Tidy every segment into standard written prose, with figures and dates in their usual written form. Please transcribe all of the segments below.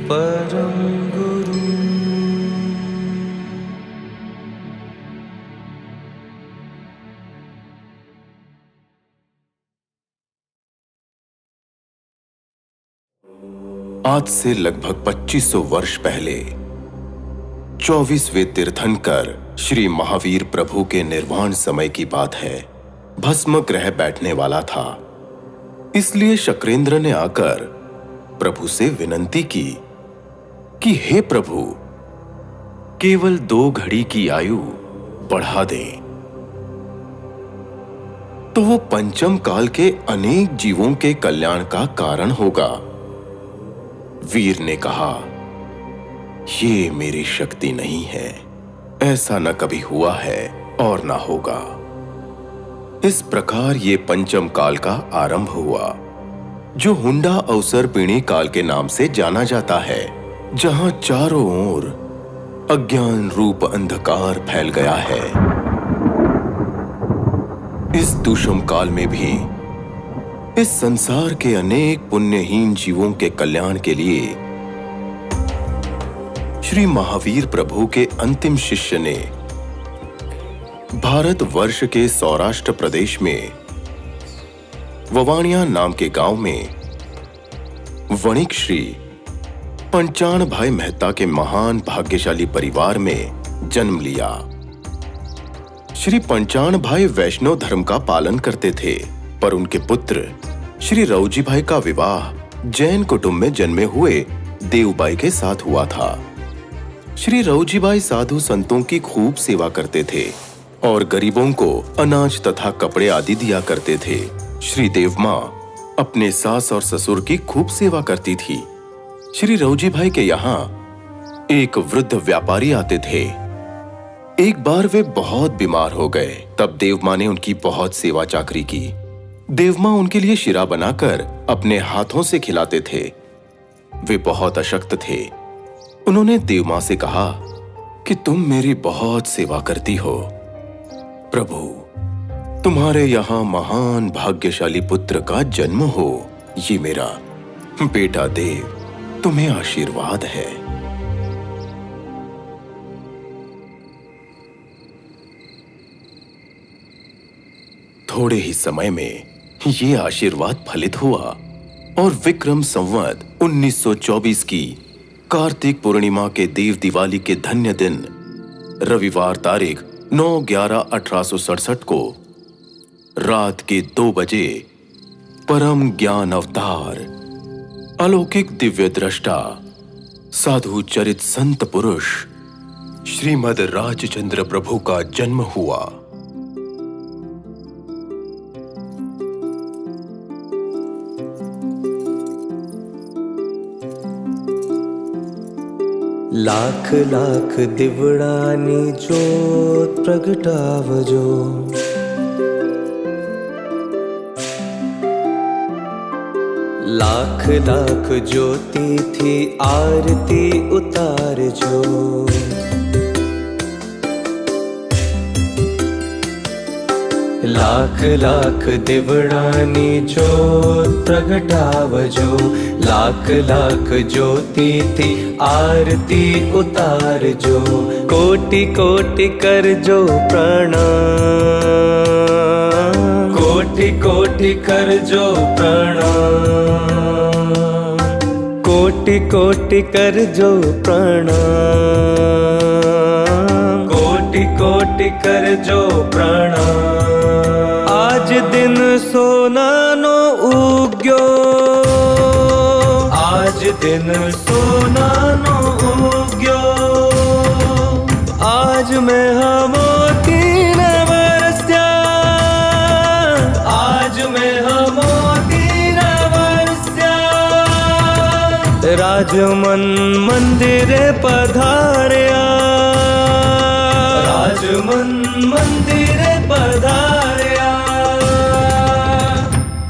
परम गुरु। आज से लगभग 2500 वर्ष पहले 24वें तीर्थंकर श्री महावीर प्रभु के निर्वाण समय की बात है। भस्म ग्रह बैठने वाला था, इसलिए शक्रेंद्र ने आकर प्रभु से विनंती की कि हे प्रभु, केवल 2 घड़ी की आयु बढ़ा दें तो वो पंचम काल के अनेक जीवों के कल्याण का कारण होगा। वीर ने कहा, ये मेरी शक्ति नहीं है, ऐसा न कभी हुआ है और न होगा। इस प्रकार ये पंचम काल का आरंभ हुआ, जो हुंडा अवसर पीणी काल के नाम से जाना जाता है, जहां चारों ओर अज्ञान रूप अंधकार फैल गया है। इस दुष्म काल में भी इस संसार के अनेक पुण्यहीन जीवों के कल्याण के लिए श्री महावीर प्रभु के अंतिम शिष्य ने भारत वर्ष के सौराष्ट्र प्रदेश में ववाणिया नाम के गांव में वणिक श्री पंचाण भाई मेहता के महान भाग्यशाली परिवार में जन्म लिया। श्री पंचाण भाई वैष्णव धर्म का पालन करते थे, पर उनके पुत्र श्री रौजी भाई का विवाह जैन कुटुंब में जन्मे हुए देवबाई के साथ हुआ था। श्री रौजी भाई साधु संतों की खूब सेवा करते थे और गरीबों को अनाज तथा कपड़े आदि दिया करते थे। श्री देवमां अपने सास और ससुर की खूब सेवा करती थी। श्री रौजी भाई के यहाँ एक वृद्ध व्यापारी आते थे। एक बार वे बहुत बीमार हो गए, तब देवमां ने उनकी बहुत सेवा चाकरी की। देवमां उनके लिए शिरा बनाकर अपने हाथों से खिलाते थे। वे बहुत अशक्त थे। उन्होंने देवमां से कहा कि तुम मेरी बहुत सेवा करती हो, प्रभु, तुम्हारे यहां महान भाग्यशाली पुत्र का जन्म हो, ये मेरा बेटा देव तुम्हें आशीर्वाद है। थोड़े ही समय में ये आशीर्वाद फलित हुआ और विक्रम संवत 1924 की कार्तिक पूर्णिमा के देव दिवाली के धन्य दिन रविवार तारीख 9/11/1867 को रात के 2 बजे परम ज्ञान अवतार, अलौकिक दिव्य दृष्टा, साधु चरित संत पुरुष श्रीमद राजचंद्र प्रभु का जन्म हुआ। लाख लाख दिवड़ानी जोत प्रगटावजो, लाख लाख ज्योति थी आरती उतारजो। लाख लाख दिवड़ानी जोत प्रगटावजो, लाख लाख ज्योति थी आरती उतारजो। कोटि कोटि करजो प्रणाम, कोटि कोटि करजो प्रणाम, कोटि कोटि करजो प्रणाम, कोटि कोटि करजो प्रणाम। आज दिन सोनानो उग्यो, आज दिन सोनानो उग्यो, आज मैं हमोती न बरस्या, आज मैं हमोती न बरस्या। राजमन मंदिर पधारया, राजमन मंदिर पधारया।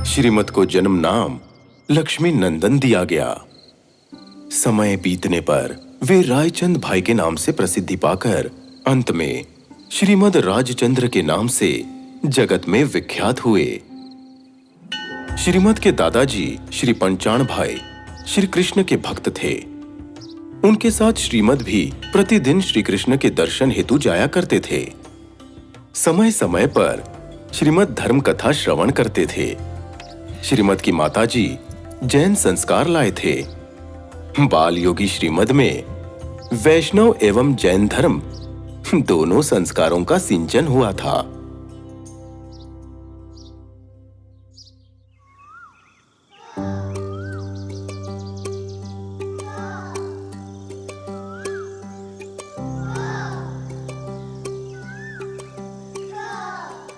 श्रीमत को जन्म नाम लक्ष्मी नंदन दिया गया। समय बीतने पर वे रायचंद भाई के नाम से प्रसिद्धि पाकर अंत में श्रीमद राजचंद्र के नाम से जगत में विख्यात हुए। श्रीमत के दादाजी श्री पंचाण भाई श्री कृष्ण के भक्त थे। उनके साथ श्रीमद भी प्रतिदिन श्री कृष्ण के दर्शन हेतु जाया करते थे। समय समय पर श्रीमद धर्म कथा श्रवण करते थे। श्रीमद की माताजी जैन संस्कार लाए थे। बाल योगी श्रीमद में वैष्णव एवं जैन धर्म दोनों संस्कारों का सिंचन हुआ था।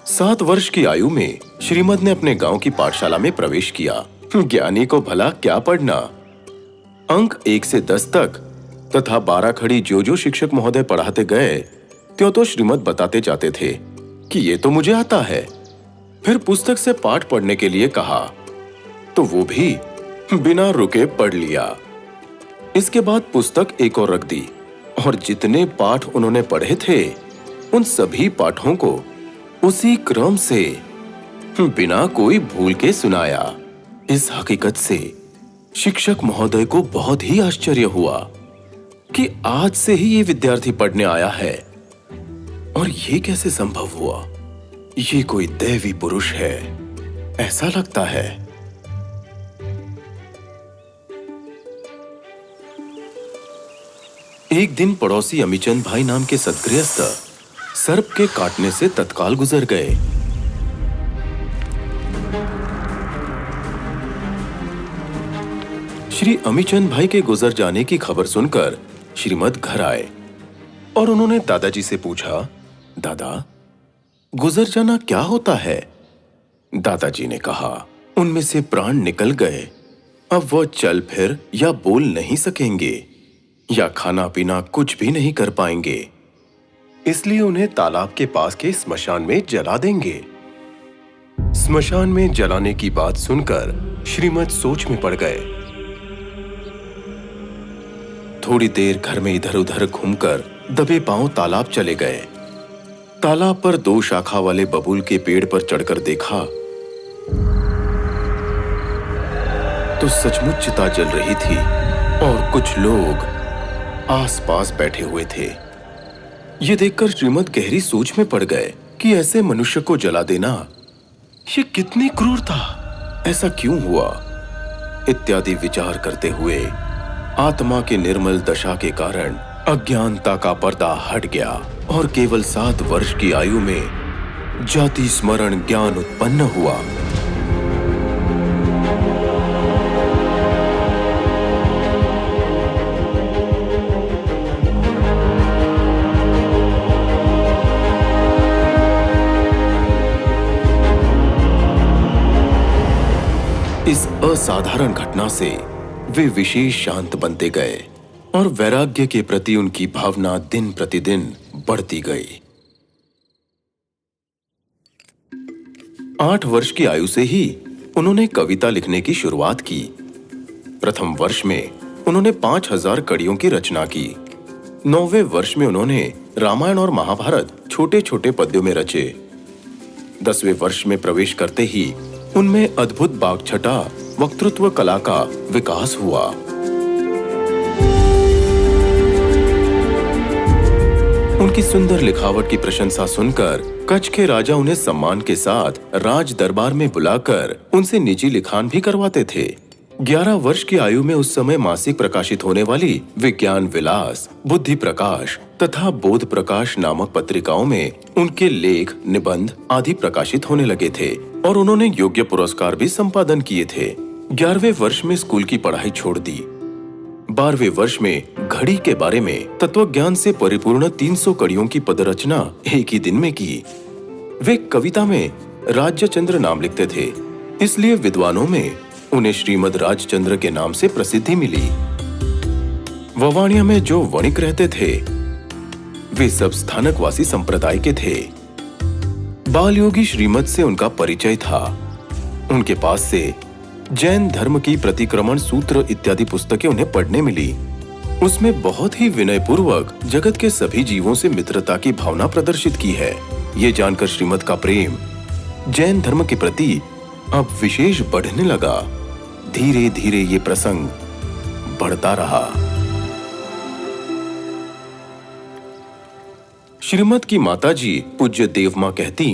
सात वर्ष की आयु में श्रीमद ने अपने गांव की पाठशाला में प्रवेश किया। ज्ञानी को भला क्या पढ़ना, अंक 1 से 10 तक तथा 12 खड़ी जो शिक्षक महोदय पढ़ाते गए त्यों तो श्रीमद बताते जाते थे कि ये तो मुझे आता है। फिर पुस्तक से पाठ पढ़ने के लिए कहा तो वो भी बिना रुके पढ़ लिया। इसके बाद पुस्तक एक और रख दी और जितने पाठ उन्होंने पढ़े थे उन सभी पाठों को उसी क्रम से बिना कोई भूल के सुनाया। इस हकीकत से शिक्षक महोदय को बहुत ही आश्चर्य हुआ कि आज से ही ये विद्यार्थी पढ़ने आया है और ये कैसे संभव हुआ। ये कोई दैवी पुरुष है ऐसा लगता है। एक दिन पड़ोसी अमीचंद भाई नाम के सद्गृहस्थ सर्प के काटने से तत्काल गुजर गए। श्री अमीचंद भाई के गुजर जाने की खबर सुनकर श्रीमद घर आए और उन्होंने दादाजी से पूछा, दादा गुजर जाना क्या होता है? दादाजी ने कहा, उनमें से प्राण निकल गए, अब वह चल फिर या बोल नहीं सकेंगे या खाना पीना कुछ भी नहीं कर पाएंगे, इसलिए उन्हें तालाब के पास के स्मशान में जला देंगे। स्मशान में जलाने की बात सुनकर श्रीमद सोच में पड़ गए। थोड़ी देर घर में इधर उधर घूमकर दबे पांव तालाब चले गए। तालाब पर 2 शाखा वाले बबूल के पेड़ पर चढ़कर देखा तो सचमुच चिता जल रही थी और कुछ लोग आसपास बैठे हुए थे। ये देखकर श्रीमद गहरी सोच में पड़ गए कि ऐसे मनुष्य को जला देना ये कितनी क्रूरता, ऐसा क्यों हुआ इत्यादि विचार करते हुए आत्मा के निर्मल दशा के कारण अज्ञानता का पर्दा हट गया और केवल 7 वर्ष की आयु में जाति स्मरण ज्ञान उत्पन्न हुआ। इस असाधारण घटना से वे विशेष शांत बनते गए और वैराग्य के प्रति उनकी भावना दिन प्रतिदिन बढ़ती गई। 8 वर्ष की आयु से ही उन्होंने कविता लिखने की शुरुआत की। प्रथम वर्ष में उन्होंने 5000 कड़ियों की रचना की। 9वें वर्ष में उन्होंने रामायण और महाभारत छोटे छोटे पद्यों में रचे। 10वें वर्ष में प्रवेश करते ही उनमें अद्भुत वाक्छटा वक्तृत्व कला का विकास हुआ। उनकी सुंदर लिखावट की प्रशंसा सुनकर कच्छ के राजा उन्हें सम्मान के साथ राज दरबार में बुलाकर उनसे निजी लिखान भी करवाते थे। 11 वर्ष की आयु में उस समय मासिक प्रकाशित होने वाली विज्ञान विलास, बुद्धि प्रकाश तथा बोध प्रकाश नामक पत्रिकाओं में उनके लेख, निबंध आदि प्रकाशित होने लगे थे और उन्होंने योग्य पुरस्कार भी संपादन किए थे। 11वें वर्ष में स्कूल की पढ़ाई छोड़ दी। 12वें वर्ष में घड़ी के बारे में तत्व ज्ञान से परिपूर्ण 300 कड़ियों की पदरचना एक ही दिन में की। वे कविता में राज्यचंद्र नाम लिखते थे, इसलिए विद्वानों में उन्हें श्रीमद राजचंद्र के नाम से प्रसिद्धि मिली। ववाणिया में जो वणिक रहते थे वे सब स्थानकवासी संप्रदाय के थे। बाल योगी श्रीमद से उनका परिचय था। उनके पास से जैन धर्म की प्रतिक्रमण सूत्र इत्यादि पुस्तकें उन्हें पढ़ने मिली। उसमें बहुत ही विनयपूर्वक जगत के सभी जीवों से मित्रता की भावना प्रदर्शित की है। ये जानकर श्रीमद का प्रेम जैन धर्म के प्रति अब विशेष बढ़ने लगा। धीरे धीरे ये प्रसंग बढ़ता रहा। श्रीमत की माताजी पूज्य देवमां कहती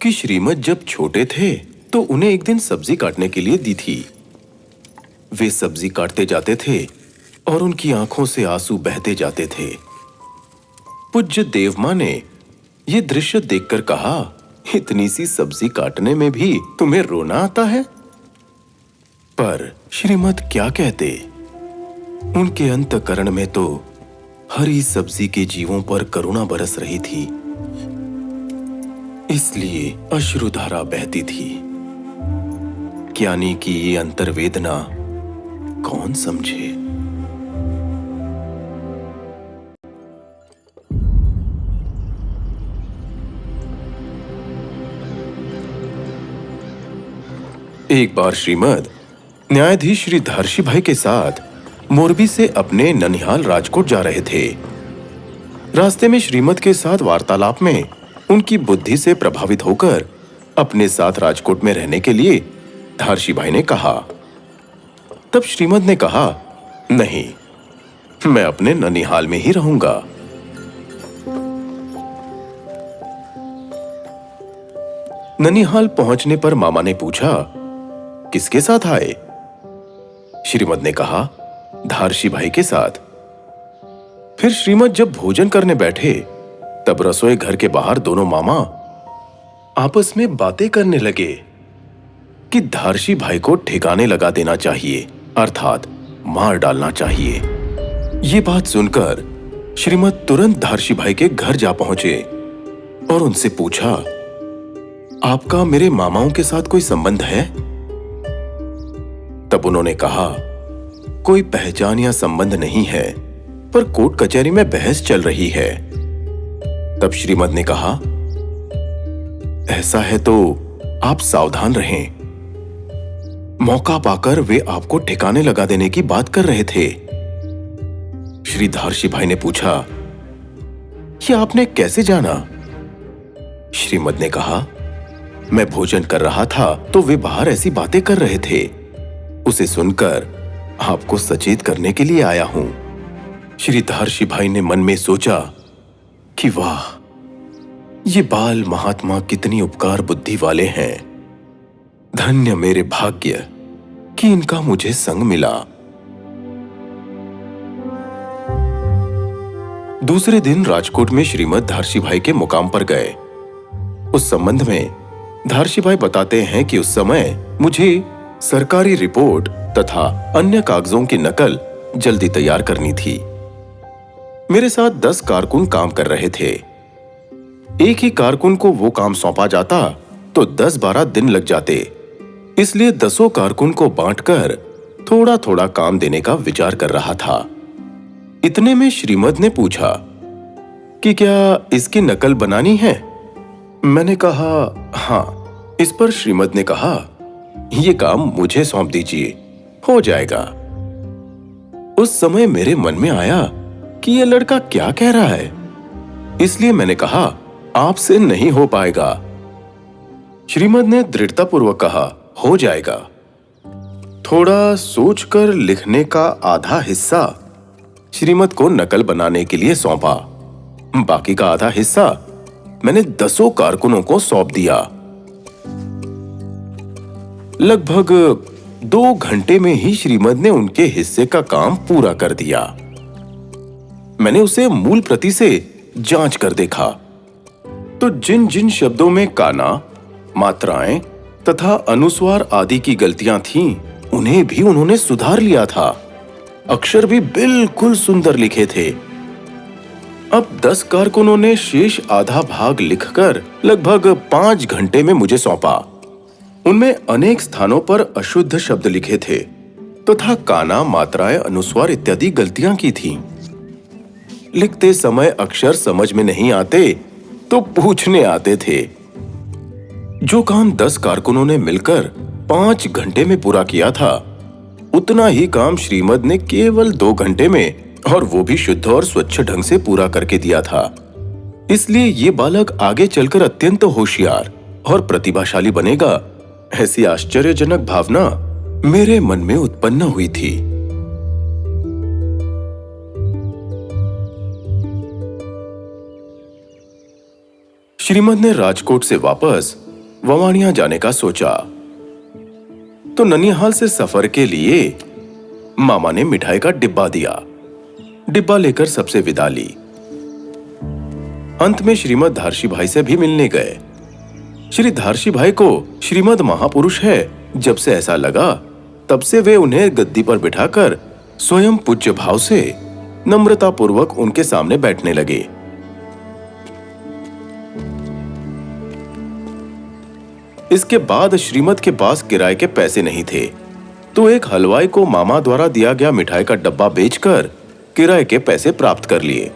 कि श्रीमत जब छोटे थे तो उन्हें एक दिन सब्जी काटने के लिए दी थी। वे सब्जी काटते जाते थे और उनकी आंखों से आंसू बहते जाते थे। पूज्य देवमां ने यह दृश्य देखकर कहा, इतनी सी सब्जी काटने में भी तुम्हें रोना आता है? पर श्रीमत क्या कहते? उनके अंतःकरण में तो हरी सब्जी के जीवों पर करुणा बरस रही थी, इसलिए अश्रुधारा बहती थी। ज्ञानी की ये अंतर्वेदना कौन समझे? एक बार श्रीमद न्यायाधीश श्री धारशी भाई के साथ मोरबी से अपने ननिहाल राजकोट जा रहे थे। रास्ते में श्रीमद के साथ वार्तालाप में उनकी बुद्धि से प्रभावित होकर अपने साथ राजकोट में रहने के लिए धारशी भाई ने कहा। तब श्रीमद ने कहा, नहीं, मैं अपने ननिहाल में ही रहूंगा। ननिहाल पहुंचने पर मामा ने पूछा, किसके साथ आए? श्रीमद ने कहा, धारशी भाई के साथ। फिर श्रीमद जब भोजन करने बैठे तब रसोई घर के बाहर दोनों मामा आपस में बातें करने लगे कि धारशी भाई को ठिकाने लगा देना चाहिए, अर्थात मार डालना चाहिए। ये बात सुनकर श्रीमद तुरंत धारशी भाई के घर जा पहुंचे और उनसे पूछा, आपका मेरे मामाओं के साथ कोई संबंध है? तब उन्होंने कहा, कोई पहचान या संबंध नहीं है, पर कोर्ट कचहरी में बहस चल रही है। तब श्रीमद ने कहा, ऐसा है तो आप सावधान रहें। मौका पाकर वे आपको ठिकाने लगा देने की बात कर रहे थे। श्री धारशी भाई ने पूछा, यह आपने कैसे जाना? श्रीमद ने कहा, मैं भोजन कर रहा था तो वे बाहर ऐसी बातें कर रहे थे। उसे सुनकर आपको सचेत करने के लिए आया हूं। श्री धारशी भाई ने मन में सोचा कि वाह, ये बाल महात्मा कितनी उपकार बुद्धि वाले हैं। धन्य मेरे भाग्य कि इनका मुझे संग मिला। दूसरे दिन राजकोट में श्रीमद धारशी भाई के मुकाम पर गए। उस संबंध में धारशी भाई बताते हैं कि उस समय मुझे सरकारी रिपोर्ट तथा अन्य कागजों की नकल जल्दी तैयार करनी थी। मेरे साथ 10 कारकुन काम कर रहे थे। एक ही कारकुन को वो काम सौंपा जाता तो 10-12 दिन लग जाते, इसलिए 10 कारकुन को बांटकर थोड़ा थोड़ा काम देने का विचार कर रहा था। इतने में श्रीमद ने पूछा कि क्या इसकी नकल बनानी है? मैंने कहा, हाँ। इस पर श्रीमद ने कहा, यह काम मुझे सौंप दीजिए, हो जाएगा। उस समय मेरे मन में आया कि यह लड़का क्या कह रहा है, इसलिए मैंने कहा, आपसे नहीं हो पाएगा। श्रीमद ने दृढ़तापूर्वक कहा, हो जाएगा। थोड़ा सोचकर लिखने का आधा हिस्सा श्रीमद को नकल बनाने के लिए सौंपा। बाकी का आधा हिस्सा मैंने 10 कारकुनों को सौंप दिया। लगभग 2 घंटे में ही श्रीमद ने उनके हिस्से का काम पूरा कर दिया। मैंने उसे मूल प्रति से जांच कर देखा तो जिन जिन शब्दों में काना, मात्राएं तथा अनुस्वार आदि की गलतियां थीं, उन्हें भी उन्होंने सुधार लिया था। अक्षर भी बिल्कुल सुंदर लिखे थे। अब 10 कारकुनों ने शेष आधा भाग लिखकर लगभग 5 घंटे में मुझे सौंपा। उनमें अनेक स्थानों पर अशुद्ध शब्द लिखे थे तथा काना, मात्राएं, अनुस्वार इत्यादि गलतियां की थीं। लिखते समय अक्षर समझ में नहीं आते तो पूछने आते थे। जो काम 10 कारकुनों ने मिलकर 5 घंटे में पूरा किया था, उतना ही काम श्रीमद ने केवल 2 घंटे में, और वो भी शुद्ध और स्वच्छ ढंग से पूरा करके दिया था। इसलिए ये बालक आगे चलकर अत्यंत होशियार और प्रतिभाशाली बनेगा, ऐसी आश्चर्यजनक भावना मेरे मन में उत्पन्न हुई थी। श्रीमद ने राजकोट से वापस ववाणिया जाने का सोचा तो ननिहाल से सफर के लिए मामा ने मिठाई का डिब्बा दिया। डिब्बा लेकर सबसे विदा ली। अंत में श्रीमद धारशी भाई से भी मिलने गए। श्री धारशी भाई को श्रीमद महापुरुष है जब से ऐसा लगा, तब से वे उन्हें गद्दी पर बिठाकर स्वयं पूज्य भाव से नम्रता पूर्वक उनके सामने बैठने लगे। इसके बाद श्रीमद के पास किराए के पैसे नहीं थे, तो एक हलवाई को मामा द्वारा दिया गया मिठाई का डब्बा बेचकर किराए के पैसे प्राप्त कर लिए।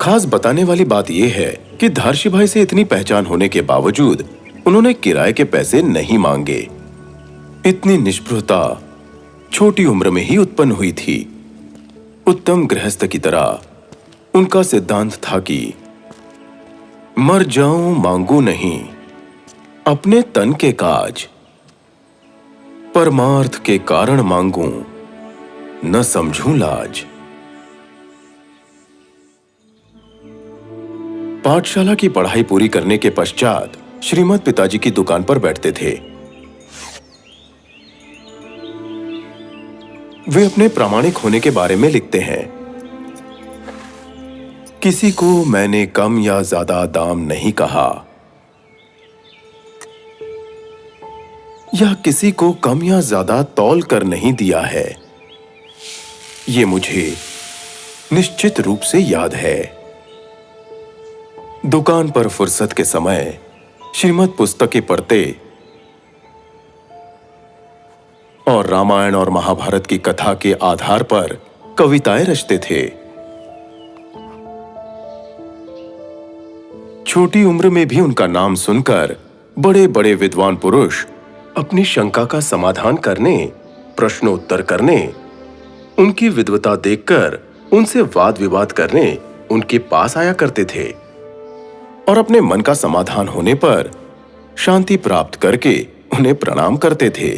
खास बताने वाली बात यह है कि धारशी भाई से इतनी पहचान होने के बावजूद उन्होंने किराए के पैसे नहीं मांगे। इतनी निष्ठुरता छोटी उम्र में ही उत्पन्न हुई थी। उत्तम गृहस्थ की तरह उनका सिद्धांत था कि मर जाऊं मांगू नहीं, अपने तन के काज, परमार्थ के कारण मांगू न समझूं लाज। पाठशाला की पढ़ाई पूरी करने के पश्चात श्रीमद पिताजी की दुकान पर बैठते थे। वे अपने प्रामाणिक होने के बारे में लिखते हैं, किसी को मैंने कम या ज्यादा दाम नहीं कहा, या किसी को कम या ज्यादा तौल कर नहीं दिया है। ये मुझे निश्चित रूप से याद है। दुकान पर फुर्सत के समय श्रीमद पुस्तकें पढ़ते और रामायण और महाभारत की कथा के आधार पर कविताएं रचते थे। छोटी उम्र में भी उनका नाम सुनकर बड़े बड़े विद्वान पुरुष अपनी शंका का समाधान करने, प्रश्नोत्तर करने, उनकी विद्वता देखकर उनसे वाद विवाद करने उनके पास आया करते थे और अपने मन का समाधान होने पर शांति प्राप्त करके उन्हें प्रणाम करते थे।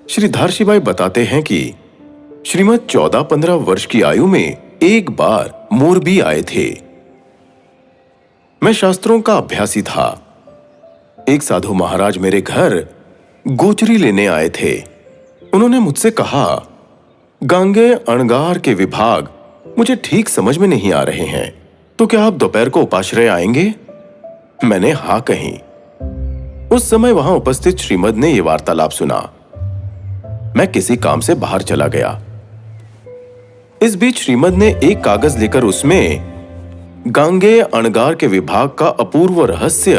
श्री धारशी भाई बताते हैं कि श्रीमद 14-15 वर्ष की आयु में एक बार मोरबी आए थे। मैं शास्त्रों का अभ्यासी था। एक साधु महाराज मेरे घर गोचरी लेने आए थे। उन्होंने मुझसे कहा, गांगे अणगार के विभाग मुझे ठीक समझ में नहीं आ रहे हैं, तो क्या आप दोपहर को उपाश्रय आएंगे? मैंने हाँ कही। उस समय वहां उपस्थित श्रीमद ने यह वार्तालाप सुना। मैं किसी काम से बाहर चला गया। इस बीच श्रीमद ने एक कागज लेकर उसमें गांगे अणगार के विभाग का अपूर्व रहस्य,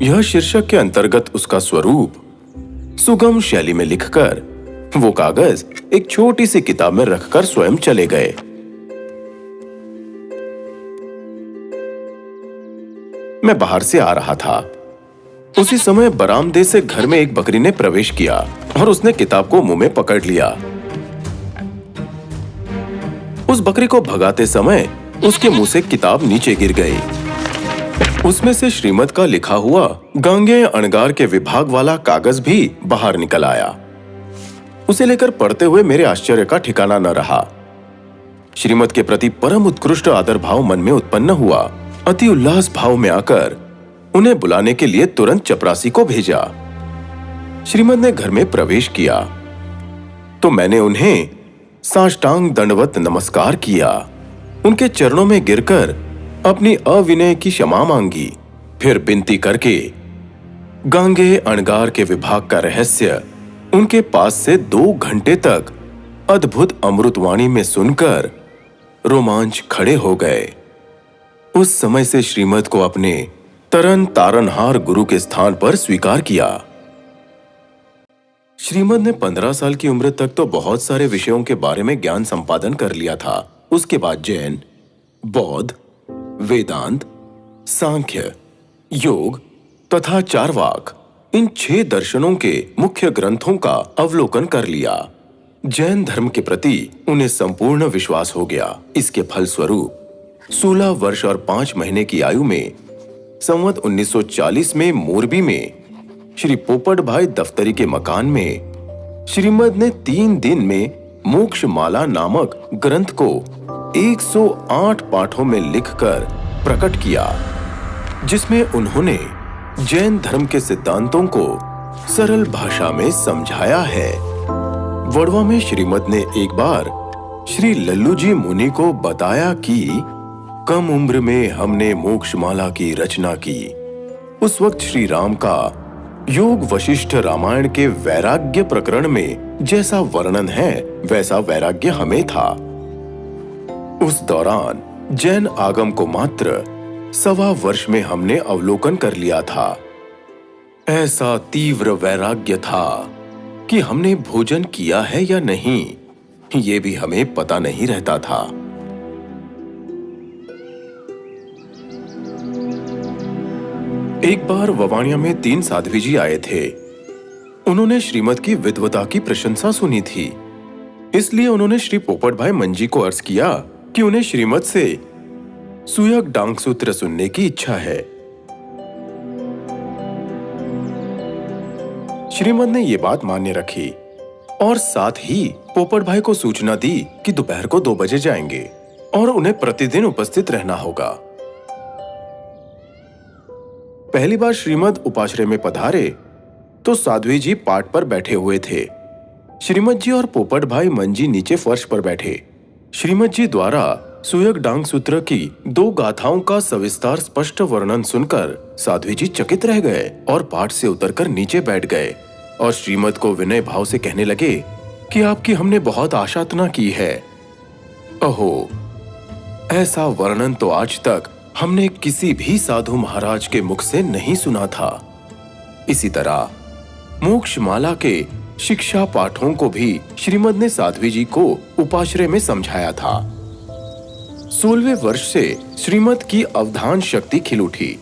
यह शीर्षक के अंतर्गत उसका स्वरूप सुगम शैली में लिखकर वो कागज एक छोटी सी किताब में रखकर स्वयं चले गए। मैं बाहर से आ रहा था। उसी समय बरामदे से घर में एक बकरी ने प्रवेश किया और उसने किताब को मुंह में पकड़ लिया। उस बकरी को भगाते समय उसके मुंह से किताब नीचे गिर गई। उसमें से श्रीमद का लिखा हुआ गांगे अणगार के विभाग वाला कागज भी बाहर निकल आया। उसे लेकर पढ़ते हुए मेरे आश्चर्य का ठिकाना न रहा। श्रीमद के प्रति परम उत्कृष्ट आदर भाव मन में उत्पन्न हुआ। अति उल्लास भाव में आकर उन्हें बुलाने के लिए तुरंत चपरासी को भेजा। श्रीमद ने घर में प्रवेश किया तो मैंने उन्हें साष्टांग दंडवत नमस्कार किया। उनके चरणों में गिरकर अपनी अविनय की क्षमा मांगी। फिर विनती करके गांगे अणगार के विभाग का रहस्य उनके पास से 2 घंटे तक अद्भुत अमृतवाणी में सुनकर रोमांच खड़े हो गए। उस समय से श्रीमद को अपने तरन तारनहार गुरु के स्थान पर स्वीकार किया। श्रीमद ने 15 साल की उम्र तक तो बहुत सारे विषयों के बारे में ज्ञान संपादन कर लिया था। उसके बाद जैन, बौद्ध, वेदांत, सांख्य, योग तथा चारवाक, इन 6 दर्शनों के मुख्य ग्रंथों का अवलोकन कर लिया। जैन धर्म के प्रति उन्हें संपूर्ण विश्वास हो गया। इसके फलस्वरूप 16 वर्ष और 5 महीने की आयु में संवत 1940 में मोरबी में श्री पोपट भाई दफ्तरी के मकान में श्रीमद ने 3 दिन में मोक्षमाला नामक ग्रंथ को 108 पाठों में लिखकर प्रकट किया, जिसमें उन्होंने जैन धर्म के सिद्धांतों को सरल भाषा में समझाया है। वड़वा में श्रीमद ने एक बार श्री लल्लू जी मुनि को बताया कि कम उम्र में हमने मोक्षमाला की रचना की। उस वक्त श्री राम का योग वशिष्ठ रामायण के वैराग्य प्रकरण में जैसा वर्णन है वैसा वैराग्य हमें था। उस दौरान जैन आगम को मात्र 1.25 वर्ष में हमने अवलोकन कर लिया था। ऐसा तीव्र वैराग्य था कि हमने भोजन किया है या नहीं ये भी हमें पता नहीं रहता था। एक बार ववाणिया में 3 साध्वी जी आए थे। उन्होंने श्रीमद की विद्वता की प्रशंसा सुनी थी, इसलिए उन्होंने श्री पोपट भाई मंजी को अर्ज किया कि उन्हें श्रीमद से सुयग डांग सूत्र सुनने की इच्छा है। श्रीमद ने ये बात मान्य रखी और साथ ही पोपट भाई को सूचना दी कि दोपहर को 2 बजे जाएंगे और उन्हें प्रतिदिन उपस्थित रहना होगा। पहली बार श्रीमद उपाश्रय में पधारे तो साध्वी जी पाठ पर बैठे हुए थे। श्रीमद जी और पोपट भाई मंजी नीचे फर्श पर बैठे। श्रीमद जी द्वारा सुयग डांग सूत्र की 2 गाथाओं का सविस्तार स्पष्ट वर्णन सुनकर साध्वी जी चकित रह गए और पाठ से उतरकर नीचे बैठ गए और श्रीमद को विनय भाव से कहने लगे कि आपकी हमने बहुत आशातना की है। अहो, ऐसा वर्णन तो आज तक हमने किसी भी साधु महाराज के मुख से नहीं सुना था। इसी तरह मोक्षमाला के शिक्षा पाठों को भी श्रीमद ने साध्वी जी को उपाश्रय में समझाया था। 16वें वर्ष से श्रीमद की अवधान शक्ति खिल उठी।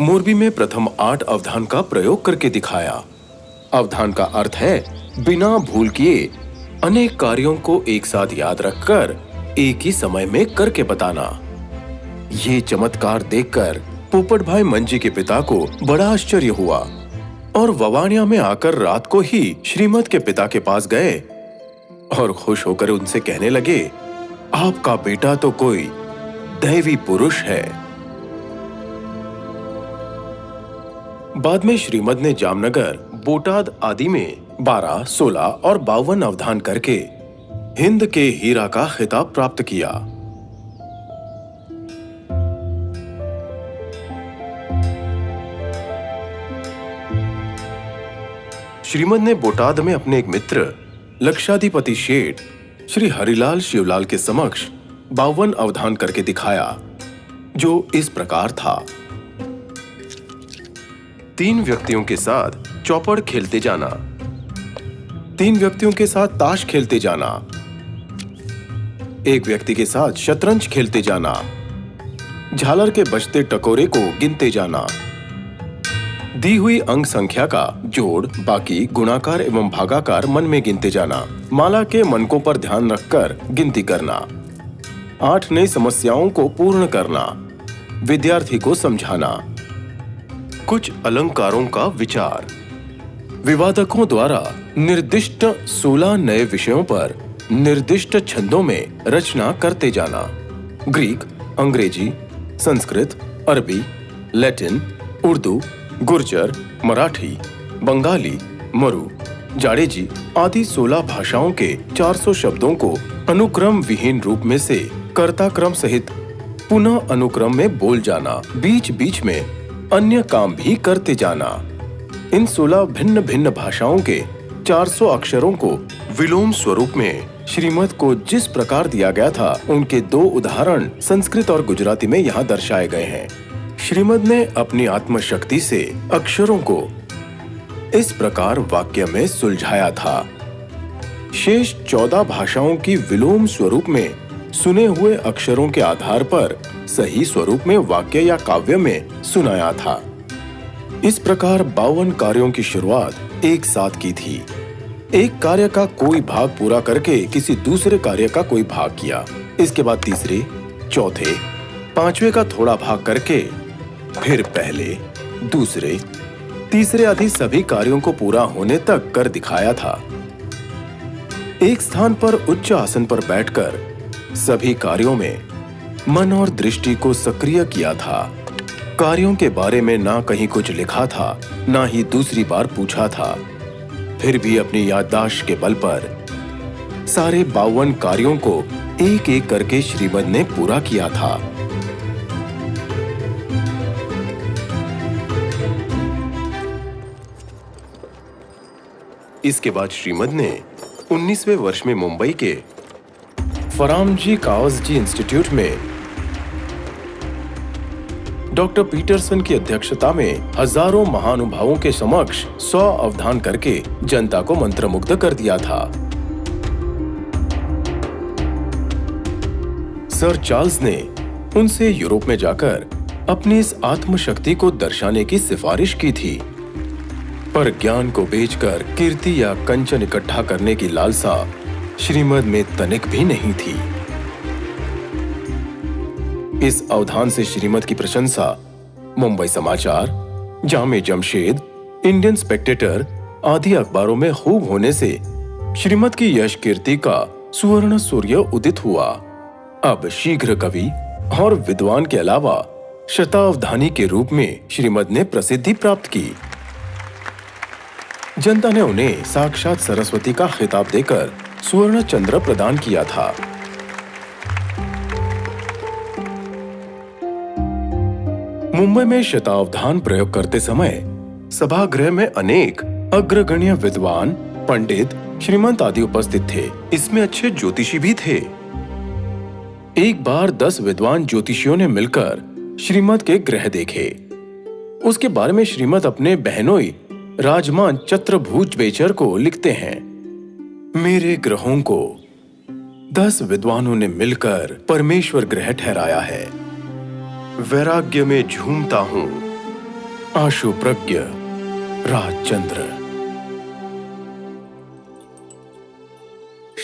मोरबी में प्रथम 8 अवधान का प्रयोग करके दिखाया। अवधान का अर्थ है बिना भूल किए अनेक कार्यों को एक साथ याद रखकर एक ही समय में करके बताना। ये चमत्कार देखकर पोपट भाई मंजी के पिता को बड़ा आश्चर्य हुआ और ववाणिया में आकर रात को ही श्रीमद के पिता के पास गए और खुश होकर उनसे कहने लगे, आपका बेटा तो कोई दैवी पुरुष है। बाद में श्रीमद ने जामनगर, बोटाद आदि में 12, 16 और 52 अवधान करके हिंद के हीरा का खिताब प्राप्त किया। श्रीमद ने बोटाद में अपने एक मित्र लक्षाधिपति शेठ श्री हरिलाल शिवलाल के समक्ष 52 अवधान करके दिखाया, जो इस प्रकार था। 3 व्यक्तियों के साथ चौपड़ खेलते जाना, 3 व्यक्तियों के साथ ताश खेलते जाना, 1 व्यक्ति के साथ शतरंज खेलते जाना, झालर के बजते टकोरे को गिनते जाना, दी हुई अंक संख्या का जोड़, बाकी, गुणाकार एवं भागाकार मन में गिनते जाना, माला के मनकों पर ध्यान रखकर गिनती करना, 8 नई समस्याओं को पूर्ण करना, विद्यार्थी को समझाना, कुछ अलंकारों का विचार, विवादकों द्वारा निर्दिष्ट 16 नए विषयों पर निर्दिष्ट छंदों में रचना करते जाना, ग्रीक, अंग्रेजी, संस्कृत, अरबी, लैटिन, उर्दू, गुर्जर, मराठी, बंगाली, मरु, जाडेजी आदि 16 भाषाओं के 400 शब्दों को अनुक्रम विहीन रूप में से कर्ता क्रम सहित पुनः अनुक्रम में बोल जाना, बीच बीच में अन्य काम भी करते जाना। इन 16 भिन्न भिन्न भाषाओं के 400 अक्षरों को विलोम स्वरूप में श्रीमद को जिस प्रकार दिया गया था, उनके 2 उदाहरण संस्कृत और गुजराती में यहाँ दर्शाए गए हैं। श्रीमद ने अपनी आत्मशक्ति से अक्षरों को इस प्रकार वाक्य में सुलझाया था। शेष 14 भाषाओं की विलोम स्वरूप में सुने हुए अक्षरों के आधार पर सही स्वरूप में वाक्य या काव्य में सुनाया था। इस प्रकार 52 कार्यों की शुरुआत एक साथ की थी। एक कार्य का कोई भाग पूरा करके किसी दूसरे कार्य का कोई भाग किया, इसके बाद तीसरे, चौथे, 5वें का थोड़ा भाग करके फिर पहले, दूसरे, तीसरे आदि सभी कार्यों को पूरा होने तक कर दिखाया था। एक स्थान पर उच्च आसन पर बैठकर सभी कार्यों में मन और दृष्टि को सक्रिय किया था। कार्यों के बारे में ना कहीं कुछ लिखा था, ना ही दूसरी बार पूछा था। फिर भी अपनी याददाश्त के बल पर सारे 52 कार्यों को एक एक करके श्रीमद ने पूरा किया था। इसके बाद श्रीमद ने 19वें वर्ष में मुंबई के फरामजी काओसजी इंस्टीट्यूट में डॉक्टर पीटरसन की अध्यक्षता में हजारों महानुभावों के समक्ष 100 अवधान करके जनता को मंत्रमुग्ध कर दिया था। सर चार्ल्स ने उनसे यूरोप में जाकर अपनी इस आत्मशक्ति को दर्शाने की सिफारिश की थी, पर ज्ञान को बेचकर कीर्ति या कंचन इकट्ठा करने की लालसा श्रीमद में तनिक भी नहीं थी। इस अवधान से श्रीमद की प्रशंसा मुंबई समाचार, जामे जमशेद, इंडियन स्पेक्टेटर आदि अखबारों में खूब होने से श्रीमद की यश कीर्ति का सुवर्ण सूर्य उदित हुआ। अब शीघ्र कवि और विद्वान के अलावा शतावधानी के रूप में श्रीमद ने प्रसिद्धि प्राप्त की। जनता ने उन्हें साक्षात सरस्वती का खिताब देकर स्वर्ण चंद्र प्रदान किया था। मुंबई में शतावधान प्रयोग करते समय सभागृह में अनेक अग्रगण्य विद्वान, पंडित, श्रीमंत आदि उपस्थित थे। इसमें अच्छे ज्योतिषी भी थे। एक बार 10 विद्वान ज्योतिषियों ने मिलकर श्रीमद के ग्रह देखे। उसके बारे में श्रीमद अपने बहनोई राजमान चत्रभुज बेचर को लिखते हैं, मेरे ग्रहों को 10 विद्वानों ने मिलकर परमेश्वर ग्रह ठहराया है। वैराग्य में झूमता हूं, आशु प्रज्ञ राजचंद्र।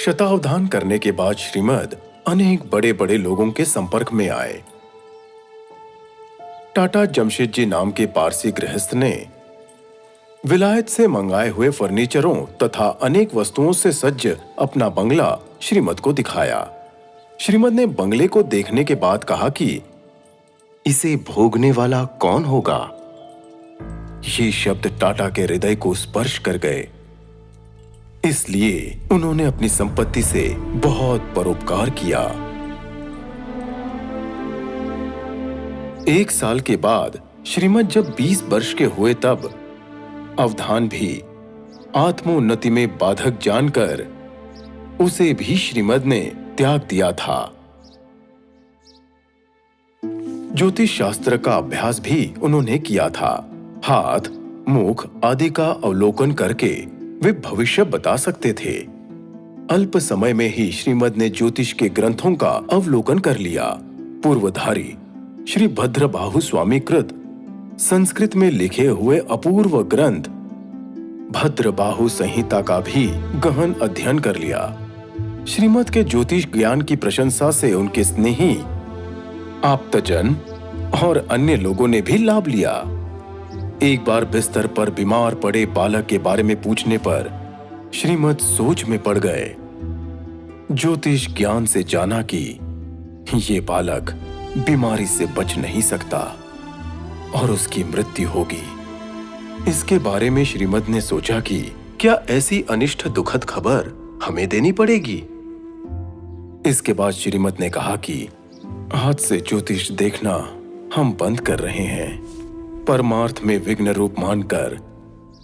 शतावधान करने के बाद श्रीमद अनेक बड़े बड़े लोगों के संपर्क में आए। टाटा जमशेद जी नाम के पारसी गृहस्थ ने विलायत से मंगाए हुए फर्नीचरों तथा अनेक वस्तुओं से सज्ज अपना बंगला श्रीमद को दिखाया। श्रीमद ने बंगले को देखने के बाद कहा कि इसे भोगने वाला कौन होगा? ये शब्द टाटा के हृदय को स्पर्श कर गए। इसलिए उन्होंने अपनी संपत्ति से बहुत परोपकार किया। 1 साल के बाद श्रीमद जब 20 वर्ष के हुए तब अवधान भी आत्मोन्नति में बाधक जानकर उसे भी श्रीमद ने त्याग दिया था। ज्योतिष शास्त्र का अभ्यास भी उन्होंने किया था। हाथ, मुख आदि का अवलोकन करके वे भविष्य बता सकते थे। अल्प समय में ही श्रीमद ने ज्योतिष के ग्रंथों का अवलोकन कर लिया। पूर्वधारी श्री भद्रबाहु स्वामी कृत संस्कृत में लिखे हुए अपूर्व ग्रंथ भद्रबाहु संहिता का भी गहन अध्ययन कर लिया। श्रीमद के ज्योतिष ज्ञान की प्रशंसा से उनके स्नेही, आप्तजन और अन्य लोगों ने भी लाभ लिया। एक बार बिस्तर पर बीमार पड़े बालक के बारे में पूछने पर श्रीमद सोच में पड़ गए। ज्योतिष ज्ञान से जाना कि ये बालक बीमारी से बच नहीं सकता और उसकी मृत्यु होगी। इसके बारे में श्रीमद ने सोचा कि क्या ऐसी अनिष्ट दुखद खबर हमें देनी पड़ेगी। इसके बाद श्रीमद ने कहा कि आज से ज्योतिष देखना हम बंद कर रहे हैं। परमार्थ में विघ्न रूप मानकर,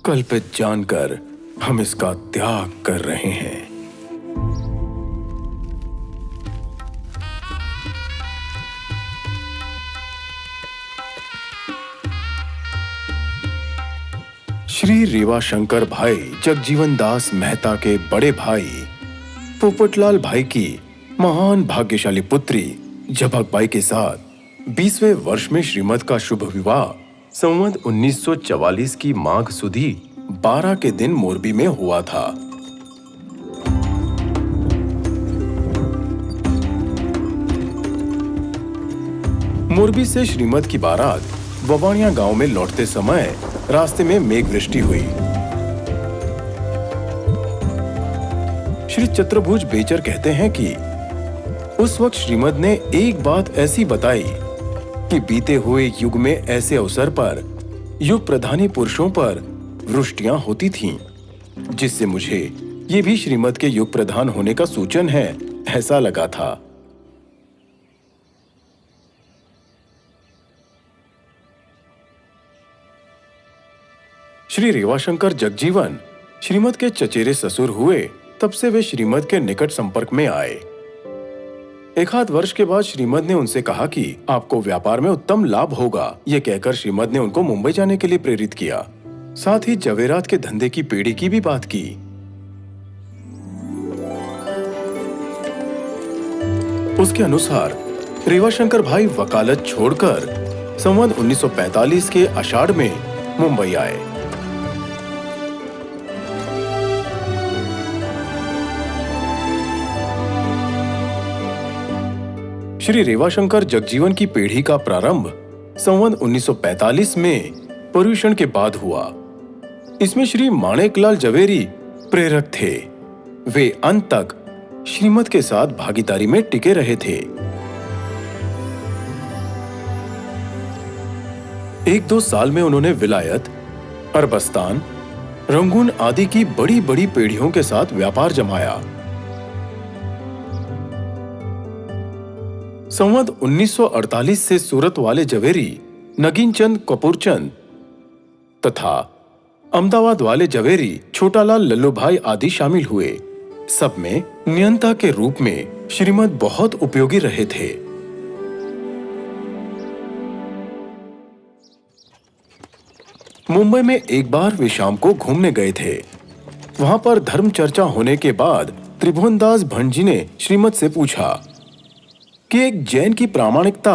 कल्पित जानकर हम इसका त्याग कर रहे हैं। श्री रीवा शंकर भाई जगजीवन दास मेहता के बड़े भाई पोपटलाल भाई की महान भाग्यशाली पुत्री झपक बाई के साथ 20वें वर्ष में श्रीमद का शुभ विवाह संवत 1944 की माघ सुदी 12 के दिन मोरबी में हुआ था। मोरबी से श्रीमद की बारात ववाणिया गांव में लौटते समय रास्ते में मेघ वृष्टि हुई। श्री चतुर्भुज बेचर कहते हैं कि उस वक्त श्रीमद ने एक बात ऐसी बताई कि बीते हुए युग में ऐसे अवसर पर युग प्रधानी पुरुषों पर वृष्टियां होती थीं, जिससे मुझे ये भी श्रीमद के युग प्रधान होने का सूचन है ऐसा लगा था। श्री रेवाशंकर जगजीवन श्रीमद के चचेरे ससुर हुए, तब से वे श्रीमद के निकट संपर्क में आए। एक आध वर्ष के बाद श्रीमद ने उनसे कहा कि आपको व्यापार में उत्तम लाभ होगा। यह कहकर श्रीमद ने उनको मुंबई जाने के लिए प्रेरित किया। साथ ही जवेरात के धंधे की पेड़ी की भी बात की। उसके अनुसार रेवाशंकर भाई वकालत छोड़कर संवत 1945 के आषाढ़ में मुंबई आए। श्री रेवाशंकर जगजीवन की पीढ़ी का प्रारंभ संवत 1945 में पर्यूषण के बाद हुआ। इसमें श्री माणेकलाल जवेरी प्रेरक थे। वे अंत तक श्रीमद के साथ भागीदारी में टिके रहे थे। एक दो साल में उन्होंने विलायत, अरबस्तान, रंगून आदि की बड़ी बड़ी पीढ़ियों के साथ व्यापार जमाया। संवत 1948 से सूरत वाले जवेरी नगीनचंद कपूरचंद तथा अहमदाबाद वाले जवेरी छोटालाल लल्लूभाई आदि शामिल हुए। सब में नियंता के रूप में श्रीमद बहुत उपयोगी रहे थे। मुंबई में एक बार वे शाम को घूमने गए थे। वहां पर धर्म चर्चा होने के बाद त्रिभुवनदास भट्ट जी ने श्रीमद से पूछा कि एक जैन की प्रामाणिकता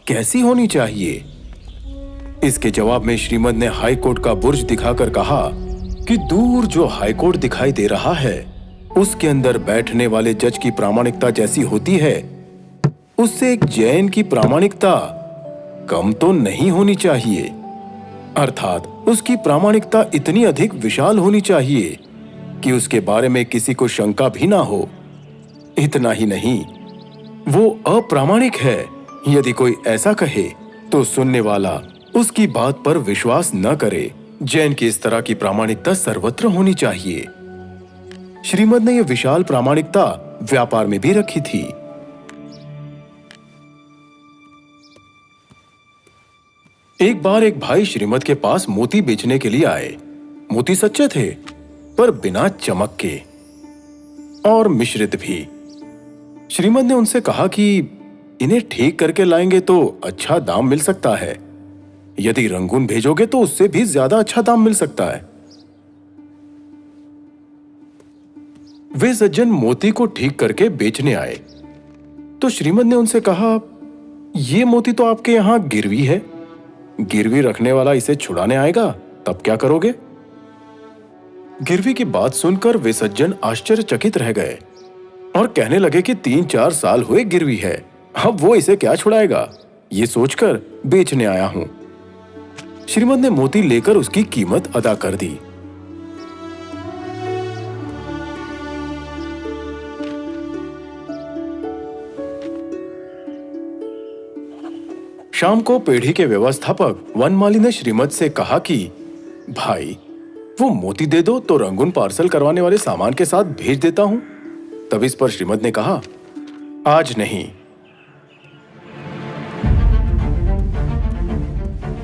कैसी होनी चाहिए। इसके जवाब में श्रीमद ने हाई कोर्ट का बुर्ज दिखाकर कहा कि दूर जो हाई कोर्ट दिखाई दे रहा है उसके अंदर बैठने वाले जज की प्रामाणिकता जैसी होती है, उससे एक जैन की प्रामाणिकता कम तो नहीं होनी चाहिए। अर्थात उसकी प्रामाणिकता इतनी अधिक विशाल होनी चाहिए कि उसके बारे में किसी को शंका भी ना हो। इतना ही नहीं, वो अप्रामाणिक है। यदि कोई ऐसा कहे तो सुनने वाला उसकी बात पर विश्वास न करे। जैन की इस तरह की प्रामाणिकता सर्वत्र होनी चाहिए। श्रीमद ने यह विशाल प्रामाणिकता व्यापार में भी रखी थी। एक बार एक भाई श्रीमद के पास मोती बेचने के लिए आए। मोती सच्चे थे पर बिना चमक के और मिश्रित भी। श्रीमद ने उनसे कहा कि इन्हें ठीक करके लाएंगे तो अच्छा दाम मिल सकता है, यदि रंगून भेजोगे तो उससे भी ज्यादा अच्छा दाम मिल सकता है। वे सज्जन मोती को ठीक करके बेचने आए तो श्रीमद ने उनसे कहा, यह मोती तो आपके यहां गिरवी है, गिरवी रखने वाला इसे छुड़ाने आएगा तब क्या करोगे? गिरवी की बात सुनकर वे सज्जन आश्चर्यचकित रह गए और कहने लगे कि 3-4 साल हुए गिरवी है, अब वो इसे क्या छुड़ाएगा, ये सोचकर बेचने आया हूं। श्रीमद ने मोती लेकर उसकी कीमत अदा कर दी। शाम को पेढ़ी के व्यवस्थापक वनमाली ने श्रीमद से कहा कि भाई, वो मोती दे दो तो रंगून पार्सल करवाने वाले सामान के साथ भेज देता हूं। तब इस पर श्रीमद ने कहा, आज नहीं।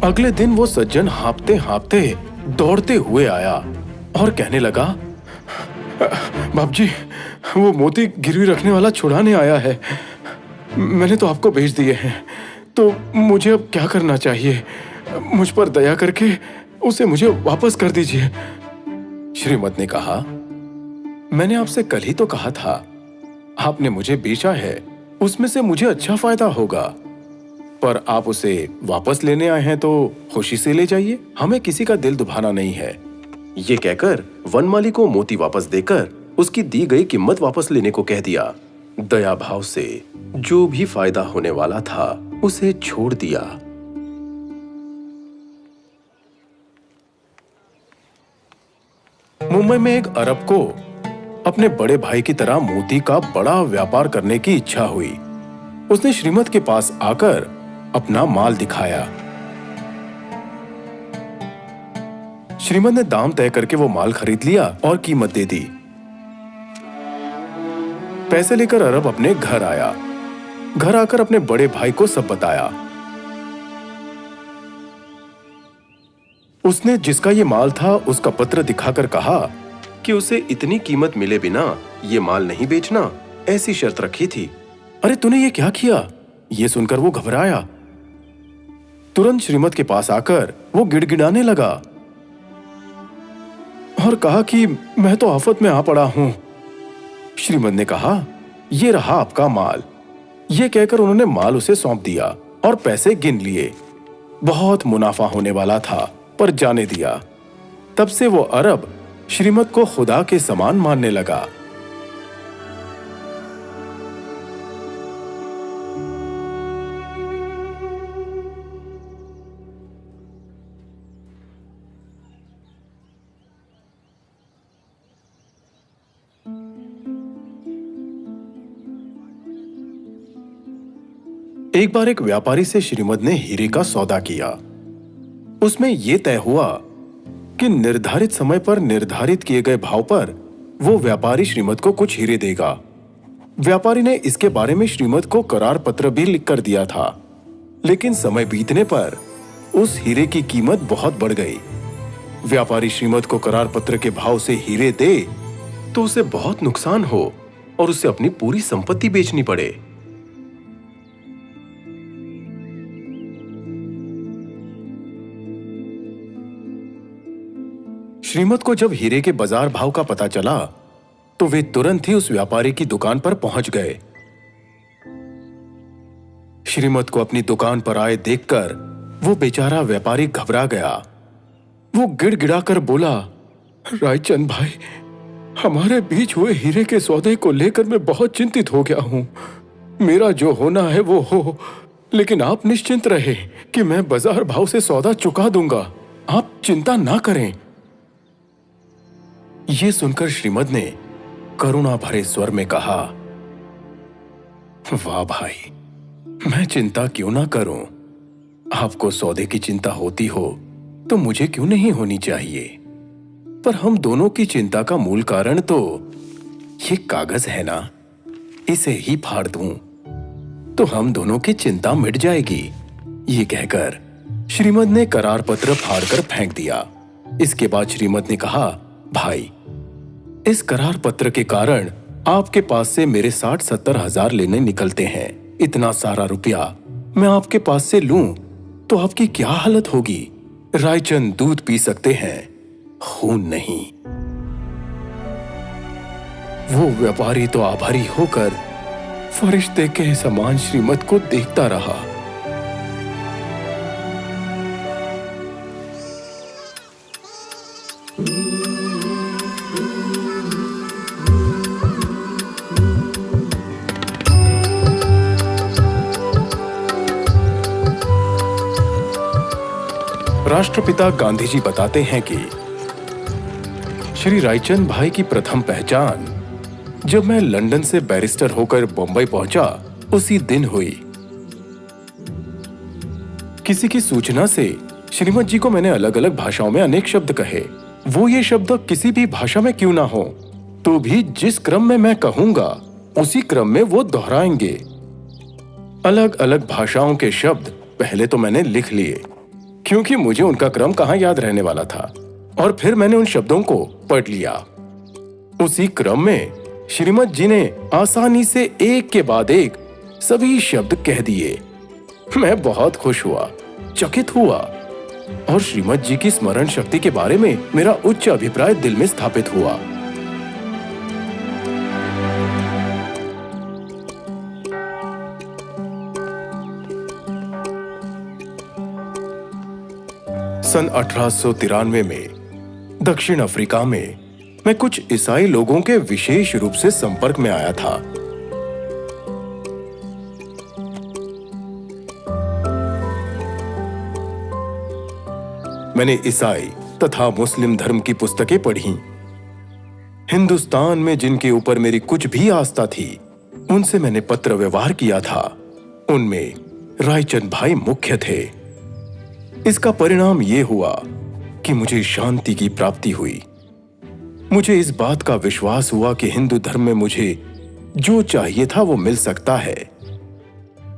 अगले दिन वो सज्जन हाँफते हाँफते दौड़ते हुए आया और कहने लगा, बाप जी, वो मोती गिरवी रखने वाला छुड़ाने आया है। मैंने तो आपको भेज दिए हैं, तो मुझे अब क्या करना चाहिए? मुझ पर दया करके उसे मुझे वापस कर दीजिए। श्रीमद ने कहा, मैंने आपसे कल ही तो कहा था, आपने मुझे बेचा है, उसमें से मुझे अच्छा फायदा होगा, पर आप उसे वापस लेने आए हैं तो खुशी से ले जाइए, हमें किसी का दिल दुभाना नहीं है। ये कहकर वनमाली को मोती वापस देकर उसकी दी गई कीमत वापस लेने को कह दिया। दया भाव से जो भी फायदा होने वाला था उसे छोड़ दिया। मुंबई में एक अरब को अपने बड़े भाई की तरह मोती का बड़ा व्यापार करने की इच्छा हुई। उसने श्रीमत के पास आकर अपना माल दिखाया। श्रीमत ने दाम तय करके वो माल खरीद लिया और कीमत दे दी। पैसे लेकर अरब अपने घर आया। घर आकर अपने बड़े भाई को सब बताया। उसने जिसका ये माल था उसका पत्र दिखाकर कहा कि उसे इतनी कीमत मिले बिना ये माल नहीं बेचना, ऐसी शर्त रखी थी। अरे तूने ये क्या किया? ये सुनकर वो घबराया। तुरंत श्रीमत के पास आकर वो गिड़गिड़ाने लगा और कहा कि मैं तो आफत में आ पड़ा हूं। श्रीमत ने कहा, ये रहा आपका माल। ये कहकर उन्होंने माल उसे सौंप दिया और पैसे गिन लिए। बहुत मुनाफा होने वाला था पर जाने दिया। तब से वो अरब श्रीमत को खुदा के समान मानने लगा। एक बार एक व्यापारी से श्रीमत ने हीरे का सौदा किया। उसमें यह तय हुआ कि निर्धारित समय पर निर्धारित किए गए भाव पर वो व्यापारी श्रीमत को कुछ हीरे देगा। व्यापारी ने इसके बारे में श्रीमत को करार पत्र भी लिखकर दिया था, लेकिन समय बीतने पर उस हीरे की कीमत बहुत बढ़ गई। व्यापारी श्रीमत को करार पत्र के भाव से हीरे दे तो उसे बहुत नुकसान हो और उसे अपनी पूरी संपत्ति बेचनी पड़े। श्रीमत को जब हीरे के बाजार भाव का पता चला तो वे तुरंत ही उस व्यापारी की दुकान पर पहुंच गए। श्रीमत को अपनी दुकान पर आए देखकर वो बेचारा व्यापारी घबरा गया। वो गिड़गिड़ाकर बोला, रायचंद भाई, हमारे बीच हुए हीरे के सौदे को लेकर मैं बहुत चिंतित हो गया हूं। मेरा जो होना है वो हो, लेकिन आप निश्चिंत रहे कि मैं बाजार भाव से सौदा चुका दूंगा। आप चिंता ना करें। ये सुनकर श्रीमत ने करुणा भरे स्वर में कहा, वाह भाई, मैं चिंता क्यों ना करूं? आपको सौदे की चिंता होती हो तो मुझे क्यों नहीं होनी चाहिए? पर हम दोनों की चिंता का मूल कारण तो ये कागज है ना, इसे ही फाड़ दूं तो हम दोनों की चिंता मिट जाएगी। ये कहकर श्रीमत ने करार पत्र फाड़कर फेंक दिया। इसके बाद श्रीमत ने कहा, भाई, इस करार पत्र के कारण आपके पास से मेरे 60-70 हजार लेने निकलते हैं। इतना सारा रुपया मैं आपके पास से लूं तो आपकी क्या हालत होगी? रायचंद दूध पी सकते हैं, खून नहीं। वो व्यापारी तो आभारी होकर फरिश्ते के समान श्रीमत को देखता रहा। राष्ट्रपिता गांधी जी बताते हैं कि श्री रायचंद भाई की प्रथम पहचान जब मैं लंदन से बैरिस्टर होकर बंबई पहुंचा उसी दिन हुई। किसी की सूचना से श्रीमत जी को मैंने अलग अलग भाषाओं में अनेक शब्द कहे। वो ये शब्द किसी भी भाषा में क्यों ना हो, तो भी जिस क्रम में मैं कहूंगा उसी क्रम में वो दोहराएंगे। अलग अलग भाषाओं के शब्द पहले तो मैंने लिख लिए, क्योंकि मुझे उनका क्रम कहां याद रहने वाला था, और फिर मैंने उन शब्दों को पढ़ लिया। उसी क्रम में श्रीमत जी ने आसानी से एक के बाद एक सभी शब्द कह दिए। मैं बहुत खुश हुआ, चकित हुआ, और श्रीमत जी की स्मरण शक्ति के बारे में मेरा उच्च अभिप्राय दिल में स्थापित हुआ। सन 1893 में दक्षिण अफ्रीका में मैं कुछ ईसाई लोगों के विशेष रूप से संपर्क में आया था। मैंने ईसाई तथा मुस्लिम धर्म की पुस्तकें पढ़ी। हिंदुस्तान में जिनके ऊपर मेरी कुछ भी आस्था थी, उनसे मैंने पत्र व्यवहार किया था। उनमें रायचंद भाई मुख्य थे। इसका परिणाम यह हुआ कि मुझे शांति की प्राप्ति हुई। मुझे इस बात का विश्वास हुआ कि हिंदू धर्म में मुझे जो चाहिए था वो मिल सकता है।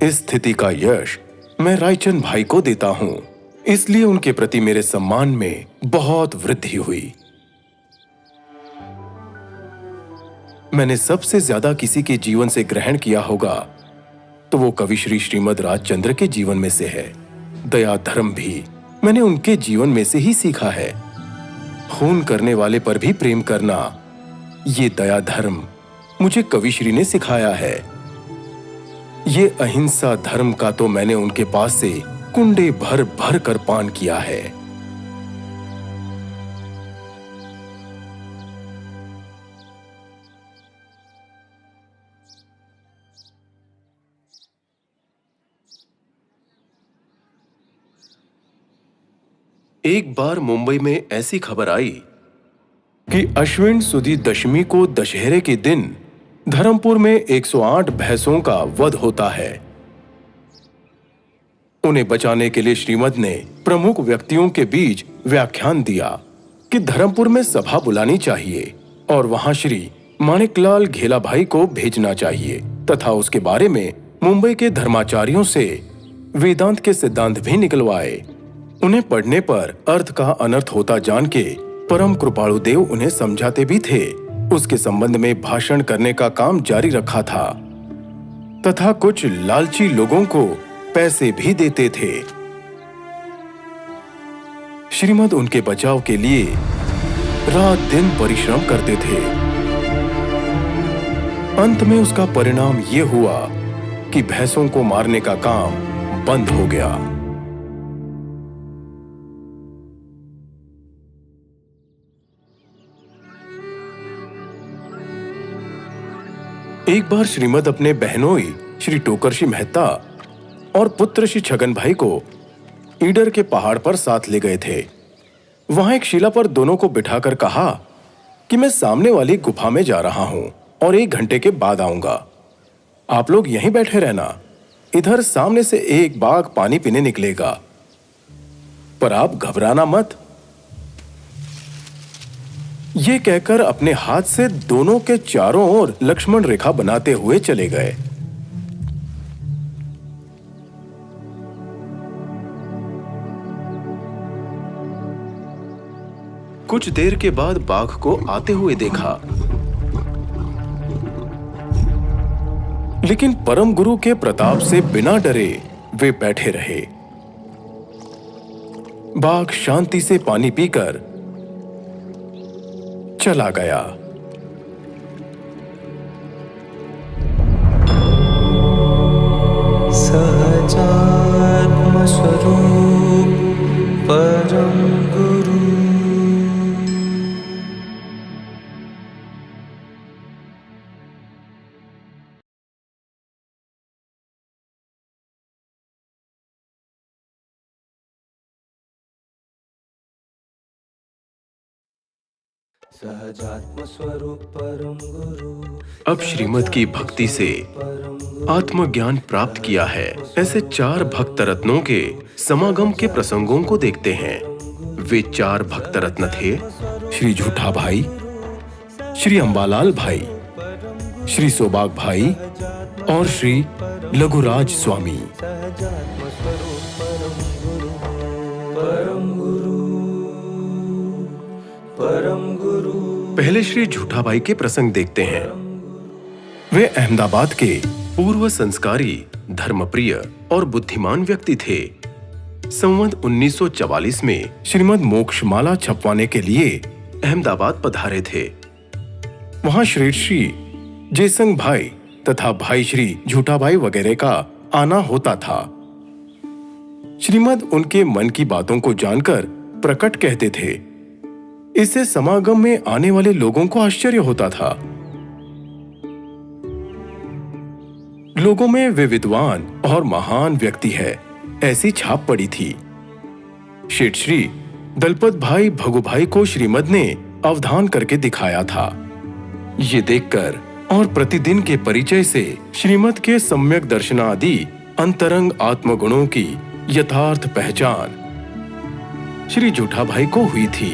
इस स्थिति का यश मैं रायचंद भाई को देता हूं, इसलिए उनके प्रति मेरे सम्मान में बहुत वृद्धि हुई। मैंने सबसे ज्यादा किसी के जीवन से ग्रहण किया होगा तो वो कवि श्री श्रीमद राजचंद्र के जीवन में से है। दया धर्म भी मैंने उनके जीवन में से ही सीखा है। खून करने वाले पर भी प्रेम करना, ये दया धर्म मुझे कविश्री ने सिखाया है। ये अहिंसा धर्म का तो मैंने उनके पास से कुंडे भर भर कर पान किया है। एक बार मुंबई में ऐसी खबर आई कि अश्विन सुदी दशमी को दशहरे के दिन धर्मपुर में 108 भैंसों का वध होता है। उन्हें बचाने के लिए श्रीमद ने प्रमुख व्यक्तियों के बीच व्याख्यान दिया कि धर्मपुर में सभा बुलानी चाहिए और वहां श्री माणिकलाल घेला भाई को भेजना चाहिए तथा उसके बारे में मुंबई के धर्माचार्यों से वेदांत के सिद्धांत भी निकलवाए। उन्हें पढ़ने पर अर्थ का अनर्थ होता जान के परम कृपाणु देव उन्हें समझाते भी थे। उसके संबंध में भाषण करने का काम जारी रखा था तथा कुछ लालची लोगों को पैसे भी देते थे। श्रीमद उनके बचाव के लिए रात दिन परिश्रम करते थे। अंत में उसका परिणाम यह हुआ कि भैंसों को मारने का काम बंद हो गया। एक बार श्रीमद अपने बहनोई श्री टोकरशी मेहता और पुत्र श्री छगन भाई को ईडर के पहाड़ पर साथ ले गए थे। वहां एक शिला पर दोनों को बिठाकर कहा कि मैं सामने वाली गुफा में जा रहा हूं और 1 घंटे के बाद आऊंगा। आप लोग यहीं बैठे रहना। इधर सामने से एक बाघ पानी पीने निकलेगा, पर आप घबराना मत। ये कहकर अपने हाथ से दोनों के चारों ओर लक्ष्मण रेखा बनाते हुए चले गए। कुछ देर के बाद बाघ को आते हुए देखा, लेकिन परम गुरु के प्रताप से बिना डरे वे बैठे रहे। बाघ शांति से पानी पीकर चला गया। सहजात्म स्वरूप परम गुरु। सहजात्म स्वरूप परम गुरु। अब श्रीमद की भक्ति से आत्मज्ञान प्राप्त किया है ऐसे 4 भक्त रत्नों के समागम के प्रसंगों को देखते हैं। वे 4 भक्त रत्न थे श्री झूठा भाई, श्री अंबालाल भाई, श्री सोबाग भाई और श्री लघुराज स्वामी। पहले श्री झूठा भाई के प्रसंग देखते हैं। वे अहमदाबाद के पूर्व संस्कारी, धर्मप्रिय और बुद्धिमान व्यक्ति थे। संवत 1944 में श्रीमद मोक्षमाला छपवाने के लिए अहमदाबाद पधारे थे। वहां श्रेष्ठ श्री जयसंग भाई तथा भाई श्री झूठा भाई वगैरह का आना होता था। श्रीमद उनके मन की बातों को जानकर प्रकट कहते थे। इससे समागम में आने वाले लोगों को आश्चर्य होता था। लोगों में वे विद्वान और महान व्यक्ति है ऐसी छाप पड़ी थी। शेठ श्री दलपत भाई भगु भाई को श्रीमद ने अवधान करके दिखाया था ये देखकर और प्रतिदिन के परिचय से श्रीमत के सम्यक दर्शनादि अंतरंग आत्मगुणों की यथार्थ पहचान श्री जूठाभाई को हुई थी।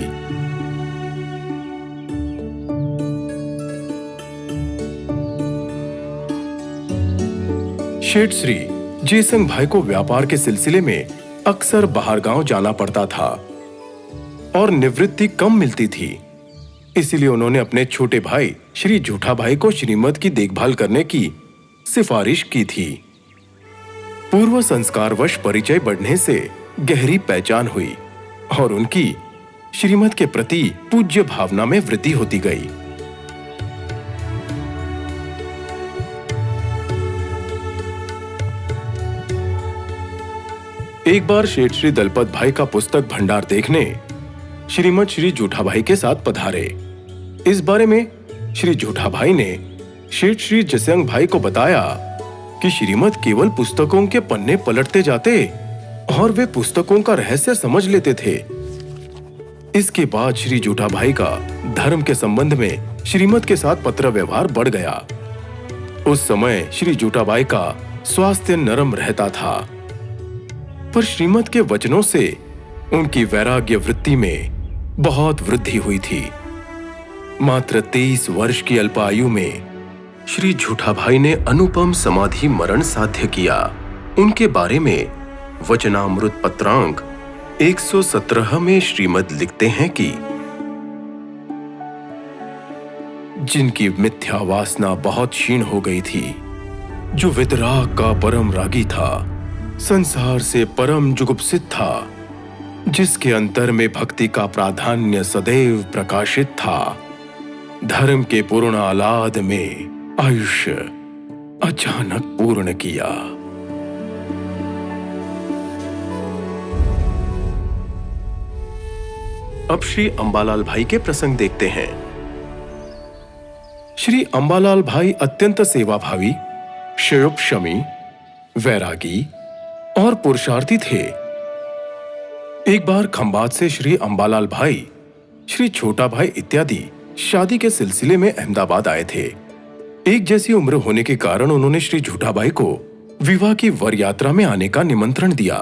शेठ श्री जयसिंह भाई को व्यापार के सिलसिले में अक्सर बाहर गांव जाना पड़ता था और निवृत्ति कम मिलती थी। इसीलिए उन्होंने अपने छोटे भाई श्री जूठाभाई को श्रीमत की देखभाल करने की सिफारिश की थी। पूर्व संस्कारवश परिचय बढ़ने से गहरी पहचान हुई और उनकी श्रीमत के प्रति पूज्य भावना में वृद्धि होती गई। एक बार शेठ श्री दलपत भाई का पुस्तक भंडार देखने श्रीमत श्री जूठाभाई के साथ पधारे। इस बारे में श्री जूठाभाई ने शेठ श्री जयसिंह भाई को बताया कि श्रीमत केवल पुस्तकों के पन्ने पलटते जाते और वे पुस्तकों का रहस्य समझ लेते थे। इसके बाद श्री जूठाभाई का धर्म के संबंध में श्रीमत के साथ पत्र व्यवहार बढ़ गया। उस समय श्री जूठाभाई का स्वास्थ्य नरम रहता था, पर श्रीमत के वचनों से उनकी वैराग्य वृत्ति में बहुत वृद्धि हुई थी। मात्र 23 वर्ष की अल्पायु में श्री जूठाभाई ने अनुपम समाधि मरण साध्य किया। उनके बारे में वचनामृत पत्रांक 117 में श्रीमद लिखते हैं कि जिनकी मिथ्या वासना बहुत क्षीण हो गई थी, जो वितराग का परम रागी था, संसार से परम जुगुप्सित था, जिसके अंतर में भक्ति का प्राधान्य सदैव प्रकाशित था, धर्म के पूर्ण आह्लाद में आयुष्य अचानक पूर्ण किया। अब श्री अंबालाल भाई के प्रसंग देखते हैं। श्री अंबालाल भाई अत्यंत सेवाभावी, क्षयोपशमी, वैरागी और पुरुषार्थी थे। एक बार खंबात से श्री अंबालाल भाई, श्री छोटा भाई इत्यादि शादी के सिलसिले में अहमदाबाद आए थे। एक जैसी उम्र होने के कारण उन्होंने श्री जूठाभाई को विवाह की वर यात्रा में आने का निमंत्रण दिया।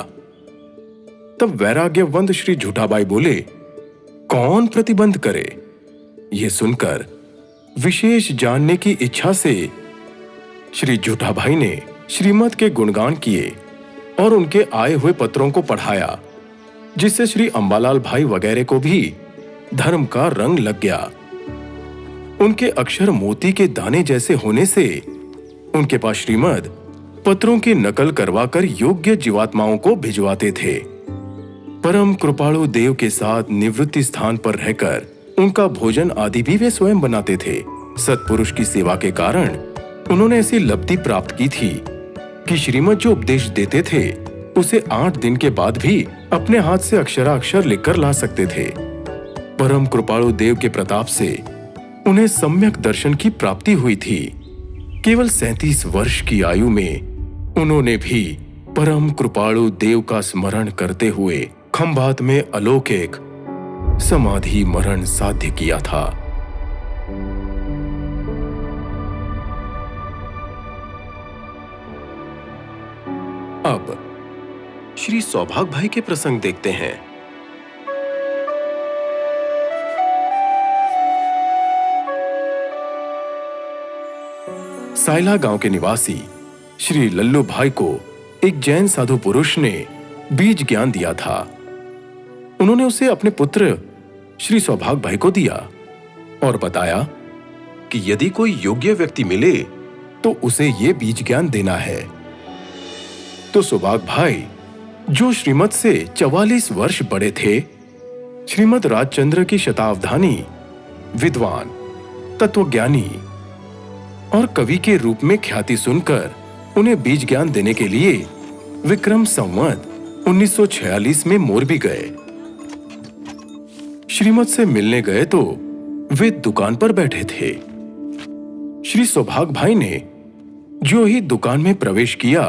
तब वैराग्यवंत श्री जूठाभाई बोले, कौन प्रतिबंध करे? यह सुनकर विशेष जानने की इच्छा से श्री जूठाभाई ने श्रीमत के गुणगान किए और उनके आए हुए पत्रों को पढ़ाया, जिससे श्री अंबालाल भाई वगैरह को भी धर्म का रंग लग गया। उनके अक्षर मोती के दाने जैसे होने से उनके पास श्रीमद पत्रों की नकल करवाकर योग्य जीवात्माओं को भिजवाते थे। परम कृपाणु देव के साथ निवृत्ति स्थान पर रहकर उनका भोजन आदि भी वे स्वयं बनाते थे। सत्पुरुष की सेवा के कारण उन्होंने ऐसी लब्धि प्राप्त की थी कि श्रीमद जो उपदेश देते थे उसे 8 दिन के बाद भी अपने हाथ से अक्षराक्षर लिखकर ला सकते थे। परम कृपाणु देव के प्रताप से उन्हें सम्यक दर्शन की प्राप्ति हुई थी। केवल 37 वर्ष की आयु में उन्होंने भी परम कृपाणु देव का स्मरण करते हुए खंभात में अलौकिक समाधि मरण साध्य किया था। अब श्री सौभाग भाई के प्रसंग देखते हैं। सायला गांव के निवासी श्री लल्लू भाई को एक जैन साधु पुरुष ने बीज ज्ञान दिया था। उन्होंने उसे अपने पुत्र श्री सौभाग भाई को दिया और बताया कि यदि कोई योग्य व्यक्ति मिले तो उसे ये बीज ज्ञान देना है। तो सौभाग भाई, जो श्रीमत से 44 वर्ष बड़े थे, श्रीमद राजचंद्र की शतावधानी, विद्वान, तत्वज्ञानी और कवि के रूप में ख्याति सुनकर उन्हें बीज ज्ञान देने के लिए विक्रम संवत 1946 में मोरबी गए। श्रीमत से मिलने गए तो वे दुकान पर बैठे थे। श्री सौभाग भाई ने जो ही दुकान में प्रवेश किया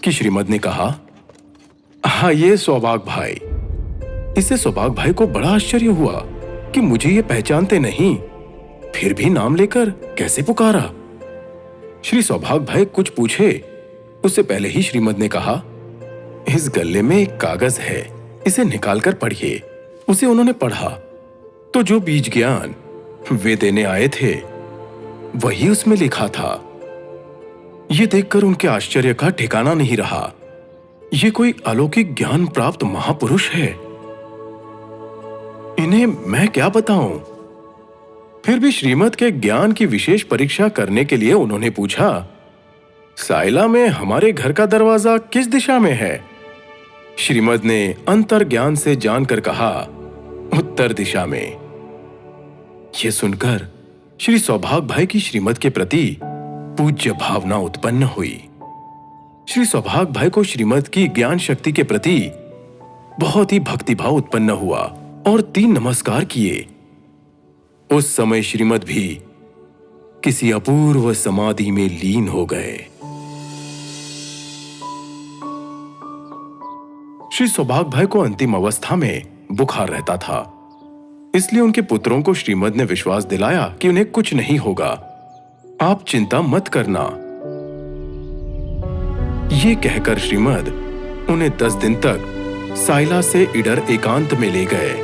कि श्रीमत ने कहा, हाँ ये सौभाग भाई। इससे सौभाग भाई को बड़ा आश्चर्य हुआ कि मुझे ये पहचानते नहीं। फिर भी नाम लेकर कैसे पुकारा? श्री सौभाग्य भाई कुछ पूछे उससे पहले ही श्रीमद ने कहा, इस गल्ले में एक कागज है, इसे निकालकर पढ़िए। उसे उन्होंने पढ़ा तो जो बीज ज्ञान वे देने आए थे वही उसमें लिखा था। यह देखकर उनके आश्चर्य का ठिकाना नहीं रहा। ये कोई अलौकिक ज्ञान प्राप्त महापुरुष है, इन्हें मैं क्या बताऊं? फिर भी श्रीमद के ज्ञान की विशेष परीक्षा करने के लिए उन्होंने पूछा, साइला में हमारे घर का दरवाजा किस दिशा में है? श्रीमद ने अंतर ज्ञान से जानकर कहा, उत्तर दिशा में। यह सुनकर श्री सौभाग्य भाई की श्रीमद के प्रति पूज्य भावना उत्पन्न हुई। श्री सौभाग्य भाई को श्रीमद की ज्ञान शक्ति के प्रति बहुत ही भक्तिभाव उत्पन्न हुआ और 3 नमस्कार किए। उस समय श्रीमद भी किसी अपूर्व समाधि में लीन हो गए। श्री सौभाग्य भाई को अंतिम अवस्था में बुखार रहता था, इसलिए उनके पुत्रों को श्रीमद ने विश्वास दिलाया कि उन्हें कुछ नहीं होगा, आप चिंता मत करना। ये कहकर श्रीमद उन्हें 10 दिन तक साइला से इडर एकांत में ले गए।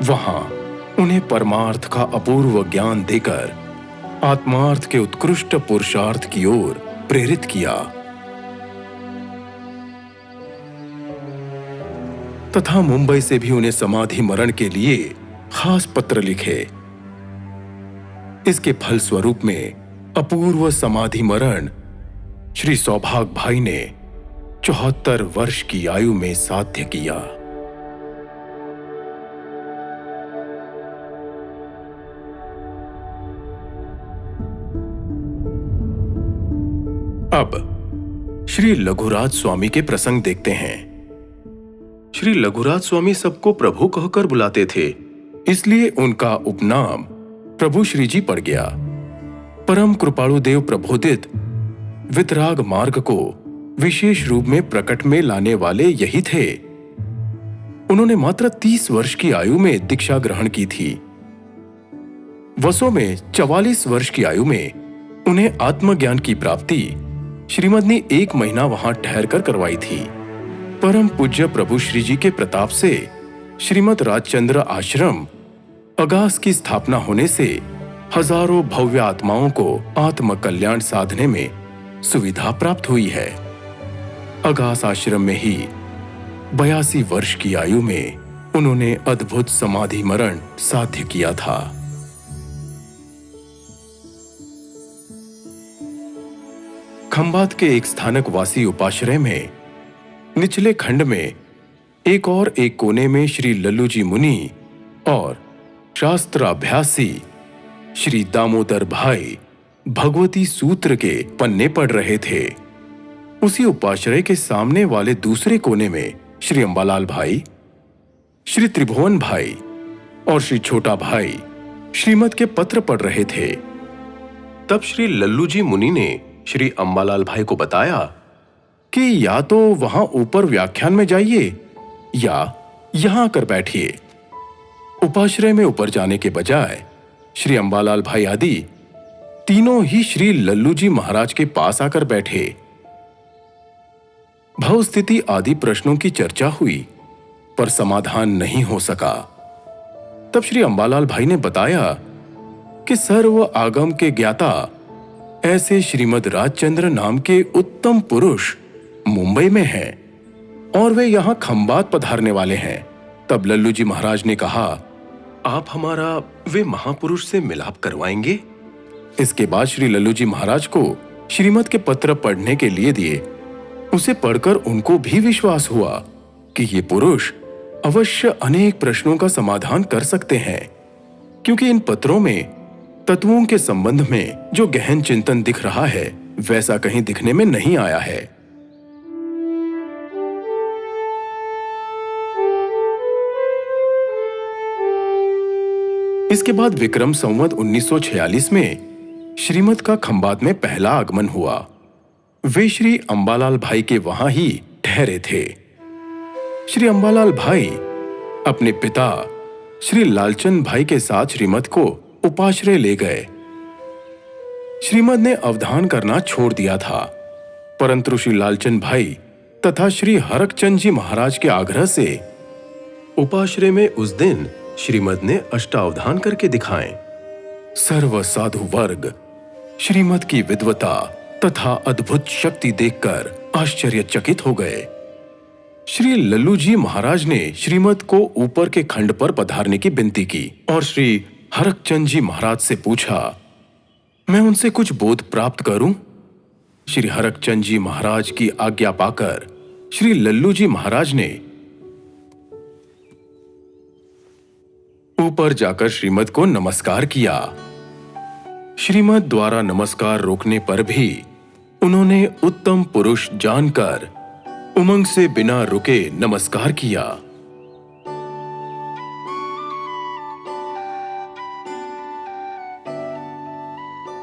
वहां उन्हें परमार्थ का अपूर्व ज्ञान देकर आत्मार्थ के उत्कृष्ट पुरुषार्थ की ओर प्रेरित किया तथा मुंबई से भी उन्हें समाधि मरण के लिए खास पत्र लिखे। इसके फलस्वरूप में अपूर्व समाधि मरण श्री सौभाग्य भाई ने 74 वर्ष की आयु में साध्य किया। अब श्री लघुराज स्वामी के प्रसंग देखते हैं। श्री लघुराज स्वामी सबको प्रभु कहकर बुलाते थे, इसलिए उनका उपनाम प्रभु श्री जी पड़ गया। परम कृपालु देव प्रबोधित वितराग मार्ग को विशेष रूप में प्रकट में लाने वाले यही थे। उन्होंने मात्र 30 वर्ष की आयु में दीक्षा ग्रहण की थी। वसों में 44 वर्ष की आयु में उन्हें आत्मज्ञान की प्राप्ति श्रीमद ने 1 महीना वहां ठहरकर करवाई थी। परम पूज्य प्रभु श्री जी के प्रताप से श्रीमद राजचंद्र आश्रम अगास की स्थापना होने से हजारों भव्य आत्माओं को आत्म कल्याण साधने में सुविधा प्राप्त हुई है। अगास आश्रम में ही 82 वर्ष की आयु में उन्होंने अद्भुत समाधि मरण साध्य किया था। खंबात के एक स्थानक वासी उपाश्रय में निचले खंड में एक कोने में श्री लल्लू जी मुनि और शास्त्राभ्यासी श्री दामोदर भाई भगवती सूत्र के पन्ने पढ़ रहे थे। उसी उपाश्रय के सामने वाले दूसरे कोने में श्री अंबालाल भाई, श्री त्रिभुवन भाई और श्री छोटा भाई श्रीमद के पत्र पढ़ रहे थे। तब श्री लल्लू जी मुनि ने श्री अंबालाल भाई को बताया कि या तो वहां ऊपर व्याख्यान में जाइए या यहां आकर बैठिए। उपाश्रय में ऊपर जाने के बजाय श्री अंबालाल भाई आदि तीनों ही श्री लल्लू जी महाराज के पास आकर बैठे। भव स्थिति आदि प्रश्नों की चर्चा हुई पर समाधान नहीं हो सका। तब श्री अंबालाल भाई ने बताया कि सर्व आगम के ज्ञाता ऐसे श्रीमद राजचंद्र नाम के उत्तम पुरुष मुंबई में हैं और वे यहां खंबात पधारने वाले हैं। तब लल्लू जी महाराज ने कहा, आप हमारा वे महापुरुष से मिलाप करवाएंगे? इसके बाद श्री लल्लू जी महाराज को श्रीमद के पत्र पढ़ने के लिए दिए। उसे पढ़कर उनको भी विश्वास हुआ कि ये पुरुष अवश्य अनेक प्रश्नों का समाधान कर सकते हैं, क्योंकि इन पत्रों में तत्वों के संबंध में जो गहन चिंतन दिख रहा है वैसा कहीं दिखने में नहीं आया है। इसके बाद विक्रम संवत 1946 में श्रीमद का खंबात में पहला आगमन हुआ। वे श्री अंबालाल भाई के वहां ही ठहरे थे। श्री अंबालाल भाई अपने पिता श्री लालचंद भाई के साथ श्रीमद को उपाश्रय ले गए। श्रीमद ने अवधान करना छोड़ दिया था, परंतु श्री लालचंद भाई तथा श्री हरकचंद जी महाराज के आग्रह से उपाश्रय में उस दिन श्रीमद ने अष्टावधान करके दिखाए। सर्व साधु वर्ग श्रीमद की विद्वता तथा अद्भुत शक्ति देखकर आश्चर्यचकित हो गए। श्री लल्लू जी महाराज ने श्रीमद को ऊपर के खंड पर पधारने की विनती की और श्री हरकचंद जी महाराज से पूछा, मैं उनसे कुछ बोध प्राप्त करूं? श्री हरकचंद जी महाराज की आज्ञा पाकर श्री लल्लू जी महाराज ने ऊपर जाकर श्रीमद को नमस्कार किया। श्रीमद द्वारा नमस्कार रोकने पर भी उन्होंने उत्तम पुरुष जानकर उमंग से बिना रुके नमस्कार किया।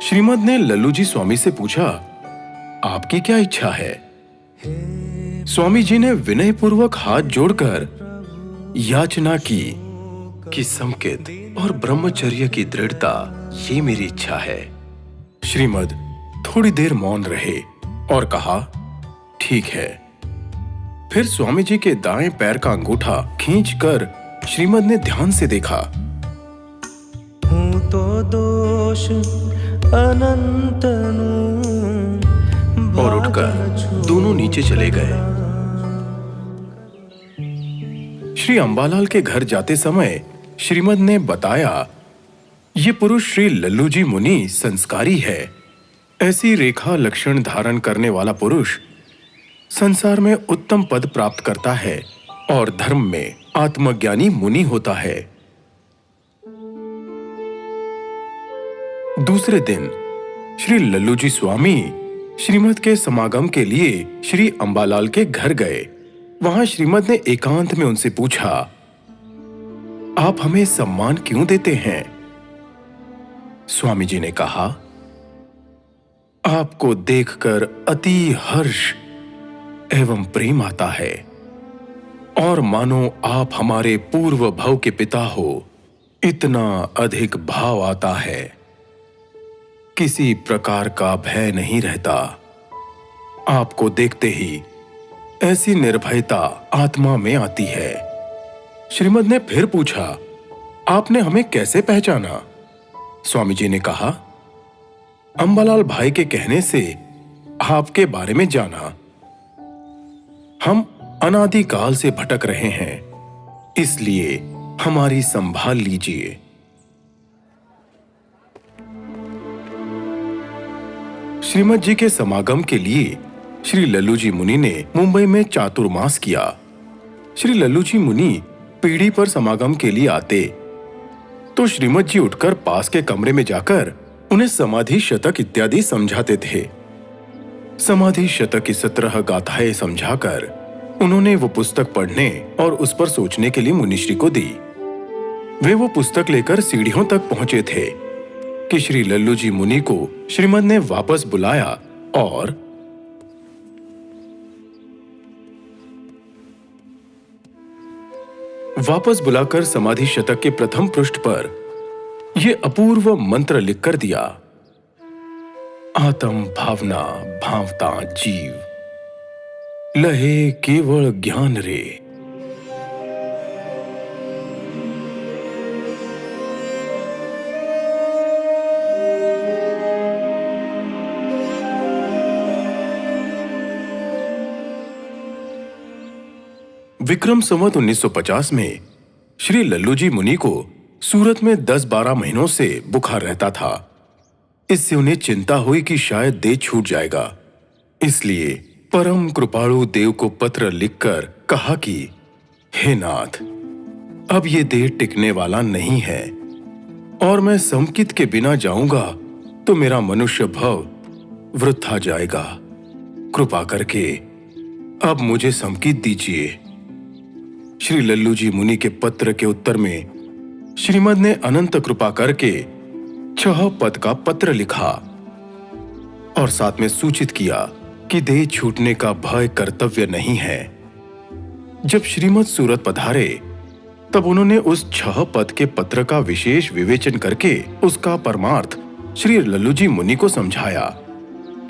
श्रीमद ने लल्लू जी स्वामी से पूछा, आपकी क्या इच्छा है? स्वामी जी ने विनयपूर्वक हाथ जोड़कर याचना की कि संकेत और ब्रह्मचर्य की दृढ़ता ये मेरी इच्छा है। श्रीमद थोड़ी देर मौन रहे और कहा, ठीक है। फिर स्वामी जी के दाएं पैर का अंगूठा खींचकर श्रीमद ने ध्यान से देखा। हूँ तो दोष अनंतनु और उठकर दोनों नीचे चले गए। श्री अंबालाल के घर जाते समय श्रीमद ने बताया, ये पुरुष श्री लल्लू जी मुनि संस्कारी है। ऐसी रेखा लक्षण धारण करने वाला पुरुष संसार में उत्तम पद प्राप्त करता है और धर्म में आत्मज्ञानी मुनि होता है। दूसरे दिन श्री लल्लू जी स्वामी श्रीमद के समागम के लिए श्री अंबालाल के घर गए। वहां श्रीमद ने एकांत में उनसे पूछा, आप हमें सम्मान क्यों देते हैं? स्वामी जी ने कहा, आपको देखकर अति हर्ष एवं प्रेम आता है और मानो आप हमारे पूर्व भव के पिता हो, इतना अधिक भाव आता है। किसी प्रकार का भय नहीं रहता। आपको देखते ही ऐसी निर्भयता आत्मा में आती है। श्रीमद ने फिर पूछा, आपने हमें कैसे पहचाना? स्वामी जी ने कहा, अंबालाल भाई के कहने से आपके बारे में जाना। हम अनादिकाल से भटक रहे हैं, इसलिए हमारी संभाल लीजिए। श्रीमद जी के समागम के लिए श्री लल्लू जी मुनि ने मुंबई में चातुर्मास किया। श्री लल्लू जी मुनि पीढ़ी पर समागम के लिए आते तो श्रीमद जी उठकर पास के कमरे में जाकर उन्हें समाधि शतक इत्यादि समझाते थे। समाधि शतक की 17 गाथाएं समझाकर उन्होंने वो पुस्तक पढ़ने और उस पर सोचने के लिए मुनिश्री को दी। वे वो पुस्तक लेकर सीढ़ियों तक पहुंचे थे कि श्री लल्लू जी मुनि को श्रीमद ने वापस बुलाया और वापस बुलाकर समाधि शतक के प्रथम पृष्ठ पर यह अपूर्व मंत्र लिखकर दिया, आत्म भावना भावता जीव, लहे केवल ज्ञान रे। विक्रम संवत 1950 में श्री लल्लू जी मुनि को सूरत में 10-12 महीनों से बुखार रहता था। इससे उन्हें चिंता हुई कि शायद देह छूट जाएगा। इसलिए परम कृपाणु देव को पत्र लिखकर कहा कि हे नाथ, अब ये देह टिकने वाला नहीं है और मैं समकित के बिना जाऊंगा तो मेरा मनुष्य भव वृथा जाएगा। कृपा करके अब मुझे समकित दीजिए। श्री लल्लू जी मुनि के पत्र के उत्तर में श्रीमद ने अनंत कृपा करके 6 पद का पत्र लिखा और साथ में सूचित किया कि देह छूटने का भय कर्तव्य नहीं है। जब श्रीमद् सूरत पधारे तब उन्होंने उस 6 पद के पत्र का विशेष विवेचन करके उसका परमार्थ श्री लल्लूजी मुनि को समझाया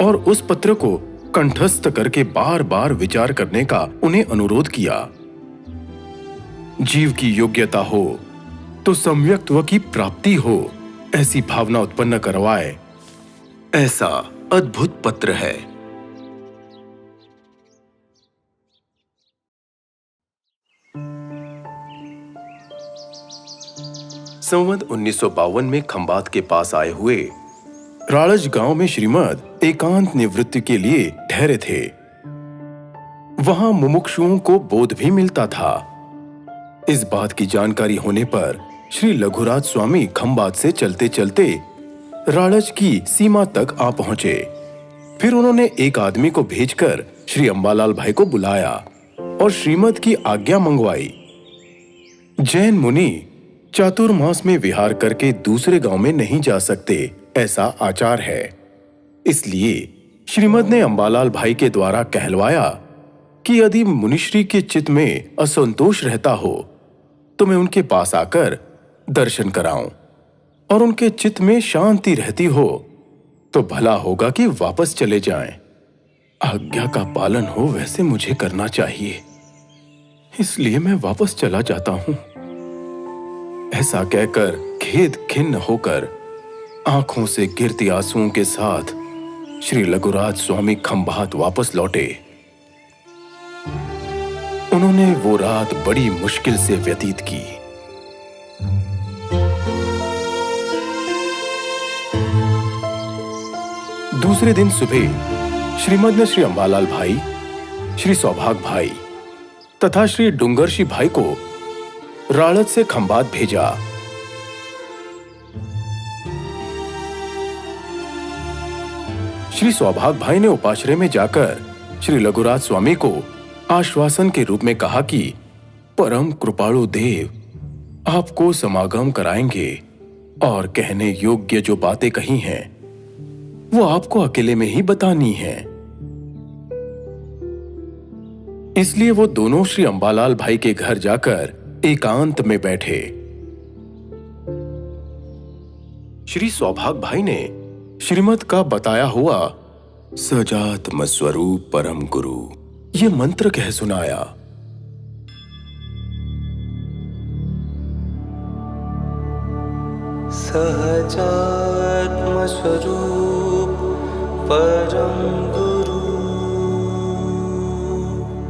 और उस पत्र को कंठस्थ करके बार बार विचार करने का उन्हें अनुरोध किया। जीव की योग्यता हो तो सम्यक्त्व की प्राप्ति हो, ऐसी भावना उत्पन्न करवाए, ऐसा अद्भुत पत्र है। संवत 1952 में खंबात के पास आए हुए राड़ज गांव में श्रीमद एकांत निवृत्ति के लिए ठहरे थे। वहां मुमुक्षुओं को बोध भी मिलता था। इस बात की जानकारी होने पर श्री लघुराज स्वामी खंबात से चलते चलते राड़ज की सीमा तक आ पहुंचे। फिर उन्होंने एक आदमी को भेजकर श्री अंबालाल भाई को बुलाया और श्रीमद की आज्ञा मंगवाई। जैन मुनि चातुर्मास में विहार करके दूसरे गांव में नहीं जा सकते, ऐसा आचार है। इसलिए श्रीमद ने अंबालाल भाई के द्वारा कहलवाया कि यदि मुनिश्री के चित्त में असंतोष रहता हो तो मैं उनके पास आकर दर्शन कराऊं, और उनके चित्त में शांति रहती हो तो भला होगा कि वापस चले जाएं। आज्ञा का पालन हो वैसे मुझे करना चाहिए, इसलिए मैं वापस चला जाता हूं। ऐसा कहकर खेद खिन्न होकर आंखों से गिरती आंसुओं के साथ श्री लघुराज स्वामी खंबात वापस लौटे। उन्होंने वो रात बड़ी मुश्किल से व्यतीत की। दूसरे दिन सुबह श्रीमद ने श्री अंबालाल भाई, श्री सौभाग भाई तथा श्री डुंगरशी भाई को राड़ज से खंबात भेजा। श्री सौभाग भाई ने उपाश्रय में जाकर श्री लघुराज स्वामी को आश्वासन के रूप में कहा कि परम कृपालु देव आपको समागम कराएंगे और कहने योग्य जो बातें कही हैं वो आपको अकेले में ही बतानी है। इसलिए वो दोनों श्री अंबालाल भाई के घर जाकर एकांत में बैठे। श्री सौभाग भाई ने श्रीमद का बताया हुआ सजात्म स्वरूप परम गुरु ये मंत्र कह सुनाया। सहजात्म स्वरूप परम गुरु,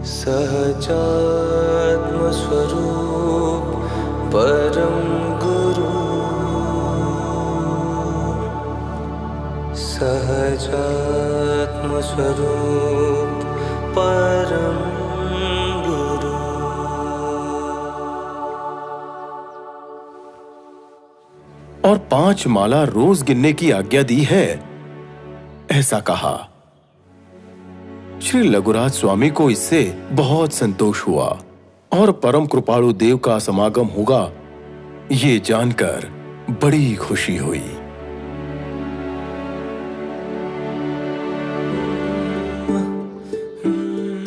सहजात्म स्वरूप परम गुरु, सहजात्म स्वरूप परम गुरु। और 5 माला रोज गिनने की आज्ञा दी है, ऐसा कहा। श्री लघुराज स्वामी को इससे बहुत संतोष हुआ और परम कृपालु देव का समागम होगा ये जानकर बड़ी खुशी हुई।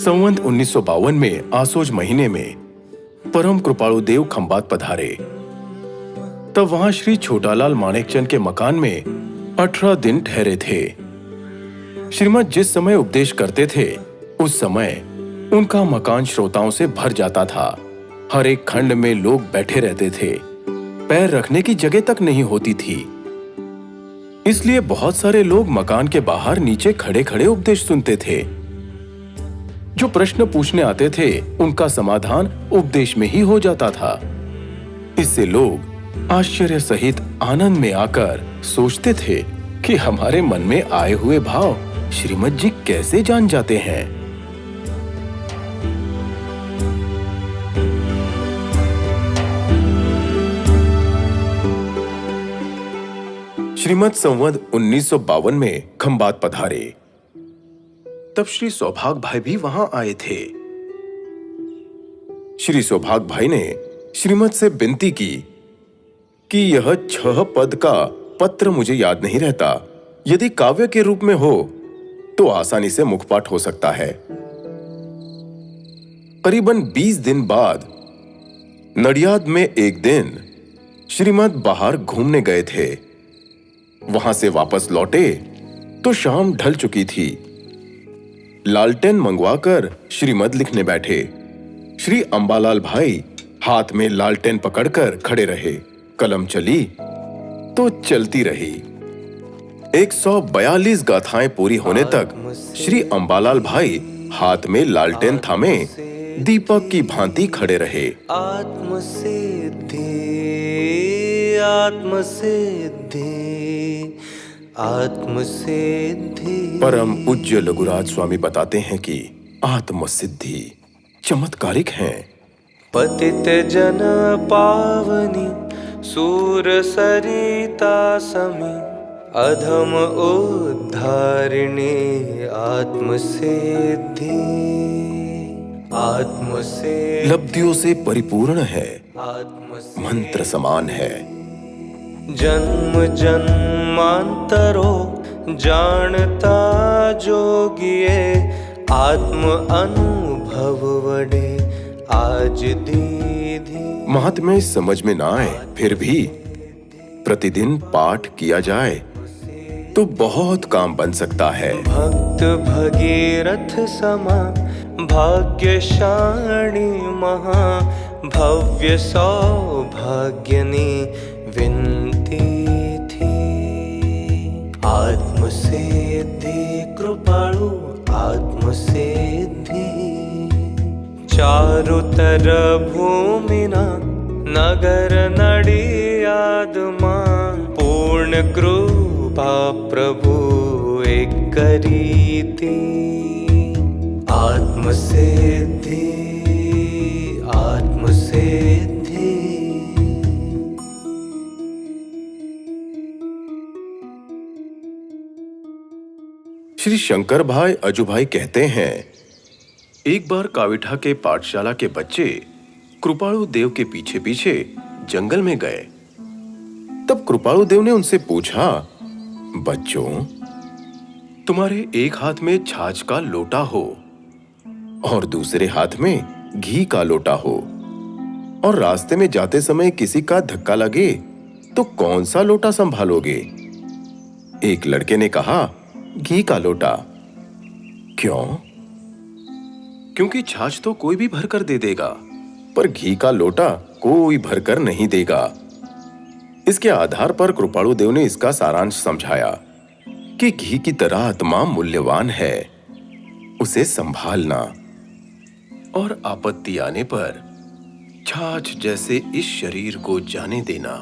संवत 1952 में आसोज महीने में परम कृपालु देव खंबात पधारे। तब वहां श्री छोटालाल माणेकचंद के मकान में 18 दिन ठहरे थे। श्रीमद जिस समय उपदेश करते थे उस समय उनका मकान श्रोताओं से भर जाता था। हर एक खंड में लोग बैठे रहते थे, पैर रखने की जगह तक नहीं होती थी। इसलिए बहुत सारे लोग मकान के बाहर नीचे खड़े खड़े उपदेश सुनते थे। जो प्रश्न पूछने आते थे उनका समाधान उपदेश में ही हो जाता था। इससे लोग आश्चर्य सहित आनंद में आकर सोचते थे कि हमारे मन में आए हुए भाव श्रीमद जी कैसे जान जाते हैं। श्रीमद संवत 1952 में खंबात पधारे। तब श्री सौभाग भाई भी वहां आए थे। श्री सौभाग भाई ने श्रीमद से विनती की कि यह 6 पद का पत्र मुझे याद नहीं रहता, यदि काव्य के रूप में हो तो आसानी से मुखपाट हो सकता है। करीबन 20 दिन बाद नडियाद में एक दिन श्रीमद बाहर घूमने गए थे। वहां से वापस लौटे तो शाम ढल चुकी थी। लालटेन मंगवाकर श्रीमद लिखने बैठे। श्री अंबालाल भाई हाथ में लालटेन पकड़कर खड़े रहे। कलम चली तो चलती रही। 142 गाथाएं पूरी होने तक श्री अंबालाल भाई हाथ में लालटेन थामे दीपक की भांति खड़े रहे। आत्मसिद्धि आत्मसिद्धि आत्मसिद्धि। परम पूज्य लघुराज स्वामी बताते हैं कि आत्मसिद्धि चमत्कारिक है। पतित जन पावनी सूर सरिता समी अधम उद्धारिणी आत्मसिद्धि आत्मसिद्धि। लब्धियों से परिपूर्ण है, आत्मसिद्धि मंत्र समान है। जन्म जन्मांतरो जानता जोगिए आत्म अनुभव वडे आज दीधी। महात्म्य समझ में ना आए फिर भी प्रतिदिन पाठ किया जाए तो बहुत काम बन सकता है। भक्त भगीरथ समा भाग्यशाणी महा भव्य सौभाग्यनी विनती थी। आत्मसिद्धि कृपाणु आत्मसिद्धि। चारुतर भूमिना नगर नडियाद मां पूर्ण कृपा प्रभु एक करीती। आत्मसिद्धि आत्मसिद्धि। श्री शंकर भाई अजू भाई कहते हैं, एक बार काविठा के पाठशाला के बच्चे कृपाणु देव के पीछे पीछे जंगल में गए। तब कृपाणु देव ने उनसे पूछा, बच्चों, तुम्हारे एक हाथ में छाछ का लोटा हो और दूसरे हाथ में घी का लोटा हो और रास्ते में जाते समय किसी का धक्का लगे तो कौन सा लोटा संभालोगे? एक लड़के ने कहा, घी का लोटा। क्यों? क्योंकि छाछ तो कोई भी भरकर दे देगा, पर घी का लोटा कोई भरकर नहीं देगा। इसके आधार पर कृपाणु देव ने इसका सारांश समझाया कि घी की तरह आत्मा मूल्यवान है, उसे संभालना और आपत्ति आने पर छाछ जैसे इस शरीर को जाने देना।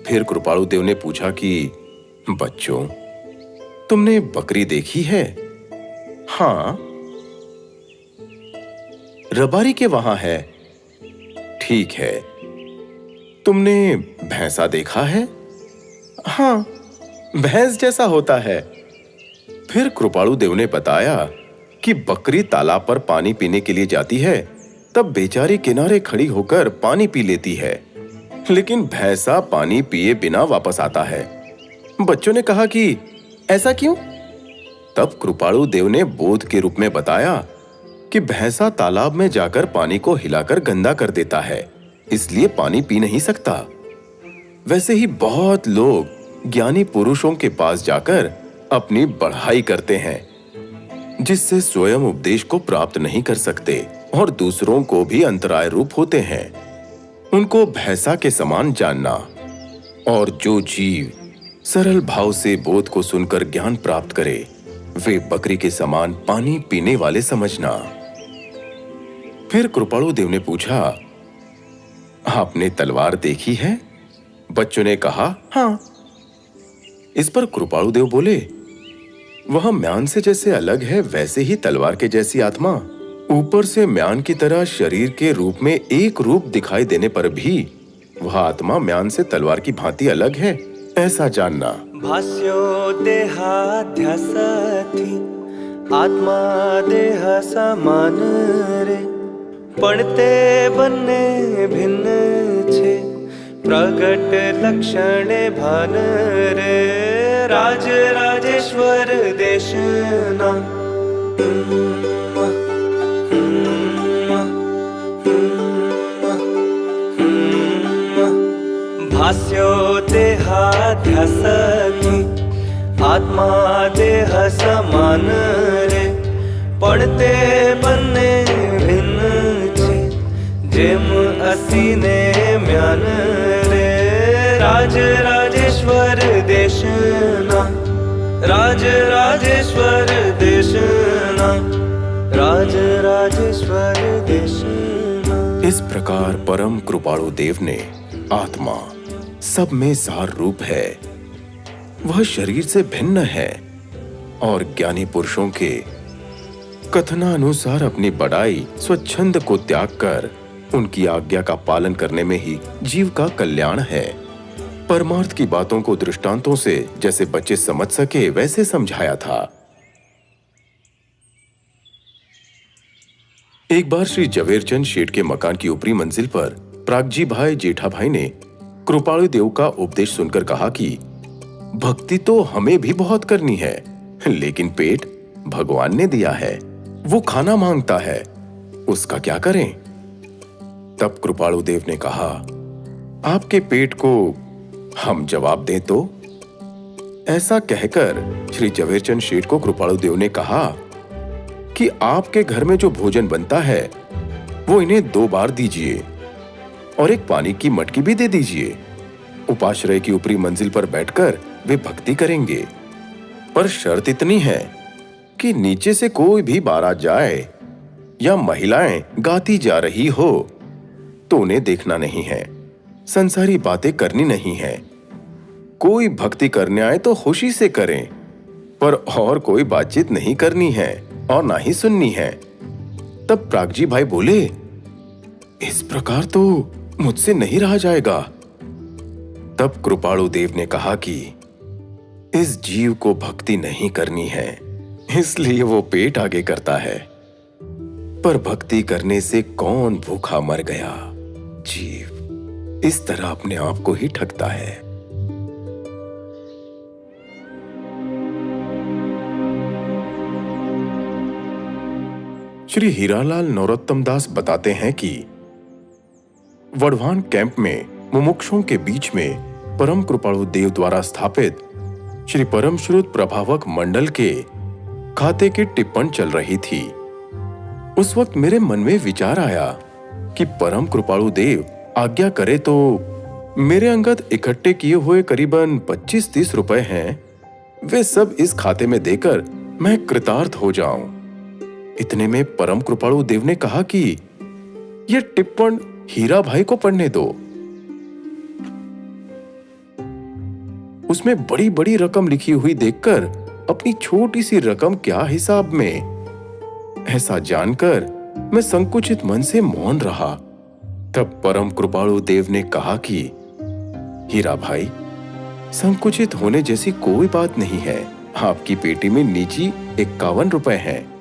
फिर कृपाणु देव ने पूछा कि बच्चों, तुमने बकरी देखी है? हाँ। रबारी के वहां है। ठीक है। तुमने भैंसा देखा है? हाँ, भैंस जैसा होता है। फिर कृपाणु देव ने बताया कि बकरी तालाब पर पानी पीने के लिए जाती है, तब बेचारी किनारे खड़ी होकर पानी पी लेती है, लेकिन भैंसा पानी पिए बिना वापस आता है। बच्चों ने कहा कि ऐसा क्यों? तब कृपाणु देव ने बोध के रूप में बताया कि भैंसा तालाब में जाकर पानी को हिलाकर गंदा कर देता है, इसलिए पानी पी नहीं सकता। वैसे ही बहुत लोग ज्ञानी पुरुषों के पास जाकर अपनी बढ़ाई करते हैं, जिससे स्वयं उपदेश को प्राप्त नहीं कर सकते और दूसरों को भी अंतराय रूप होते हैं। उनको भैंसा के समान जानना और जो जीव सरल भाव से बोध को सुनकर ज्ञान प्राप्त करे, वे बकरी के समान पानी पीने वाले समझना। फिर कृपाणु देव ने पूछा, आपने तलवार देखी है? बच्चों ने कहा, हाँ। इस पर कृपाणु देव बोले, वह म्यान से जैसे अलग है, वैसे ही तलवार के जैसी आत्मा ऊपर से म्यान की तरह शरीर के रूप में एक रूप दिखाई देने पर भी वह आत्मा म्यान से तलवार की भांति अलग है, ऐसा जानना। भास्यो देहाध्यास थी आत्मा देह समान रे पढ़ते बन्ने भिन्न छे प्रगट लक्षण भान रे राजराजेश्वर देशना भास्यो देहाध्यासनी आत्मा देह समान रे पड़ते बने भिन्न छे जेम असीने म्यान रे राजराजेश्वर देशना राजराजेश्वर देशना राजराजेश्वर देशना। इस प्रकार परम कृपाणु देव ने आत्मा सब में सार रूप है, वह शरीर से भिन्न है और ज्ञानी पुरुषों के कथनानुसार अपनी बड़ाई स्वच्छंद को त्याग कर उनकी आज्ञा का पालन करने में ही जीव का कल्याण है। परमार्थ की बातों को दृष्टांतों से जैसे बच्चे समझ सके वैसे समझाया था। एक बार श्री जवेरचंद शेठ के मकान की ऊपरी मंजिल पर प्रागजी भाई जेठा भाई ने कृपाणु देव का उपदेश सुनकर कहा कि भक्ति तो हमें भी बहुत करनी है, लेकिन पेट भगवान ने दिया है, वो खाना मांगता है, उसका क्या करें? तब कृपाणु देव ने कहा, आपके पेट को हम जवाब दें तो? ऐसा कहकर श्री जवेरचंद शेठ को कृपाणु देव ने कहा कि आपके घर में जो भोजन बनता है वो इन्हें 2 बार दीजिए और एक पानी की मटकी भी दे दीजिए। उपाश्रय की ऊपरी मंजिल पर बैठकर वे भक्ति करेंगे, पर शर्त इतनी है कि नीचे से कोई भी बारात जाए या महिलाएं गाती जा रही हो तो उन्हें देखना नहीं है, संसारी बातें करनी नहीं है। कोई भक्ति करने आए तो खुशी से करें, पर और कोई बातचीत नहीं करनी है और ना ही सुननी है। तब प्रागजी भाई बोले, इस प्रकार तो मुझसे नहीं रहा जाएगा। तब कृपाणु देव ने कहा कि इस जीव को भक्ति नहीं करनी है, इसलिए वो पेट आगे करता है, पर भक्ति करने से कौन भूखा मर गया। जीव इस तरह अपने आप को ही ठगता है। श्री हीरालाल नरोत्तम दास बताते हैं कि वढ़वान कैंप में मुमुक्षों के बीच में परम कृपाणु देव द्वारा स्थापित श्री परम श्रुत प्रभावक मंडल के खाते की टिप्पण चल रही थी। उस वक्त मेरे मन में विचार आया कि परम कृपाणु देव आज्ञा करे तो मेरे अंगत इकट्ठे किए हुए करीबन 25-30 रुपए हैं, वे सब इस खाते में देकर मैं कृतार्थ हो जाऊं। इतने में परम कृपाणु देव ने कहा कि यह टिप्पण हीरा भाई को पढ़ने दो, उसमें बड़ी बड़ी रकम लिखी हुई देखकर अपनी छोटी सी रकम क्या हिसाब में। ऐसा जानकर मैं संकुचित मन से मौन रहा। तब परम कृपाणु देव ने कहा कि हीरा भाई, संकुचित होने जैसी कोई बात नहीं है। आपकी पेटी में निजी 51 रुपए हैं।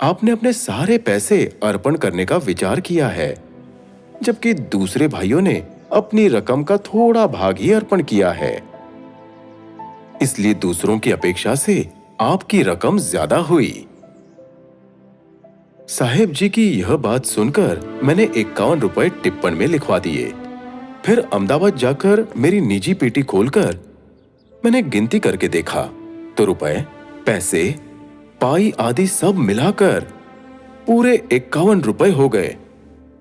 आपने अपने सारे पैसे अर्पण करने का विचार किया है, जबकि दूसरे भाइयों ने अपनी रकम का थोड़ा भाग ही अर्पण किया है, इसलिए दूसरों की अपेक्षा से आपकी रकम ज्यादा हुई। साहेब जी की यह बात सुनकर मैंने 51 रुपए टिप्पण में लिखवा दिए। फिर अहमदाबाद जाकर मेरी निजी पेटी खोलकर मैंने गिनती करके देखा तो रुपए, पैसे, पाई आदि सब मिलाकर पूरे 51 रुपए हो गए।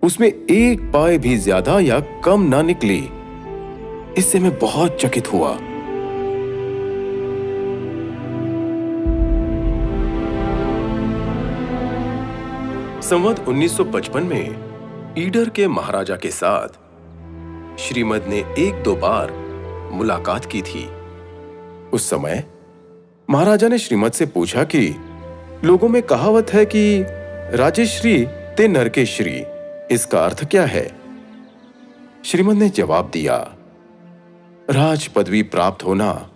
उसमें एक पाई भी ज्यादा या कम ना निकली। इससे मैं बहुत चकित हुआ। संवत 1955 में ईडर के महाराजा के साथ श्रीमद ने 1-2 बार मुलाकात की थी। उस समय महाराजा ने श्रीमद से पूछा कि लोगों में कहावत है कि राजेश्री ते नरकेश्री, इसका अर्थ क्या है? श्रीमद ने जवाब दिया, राज पदवी प्राप्त होना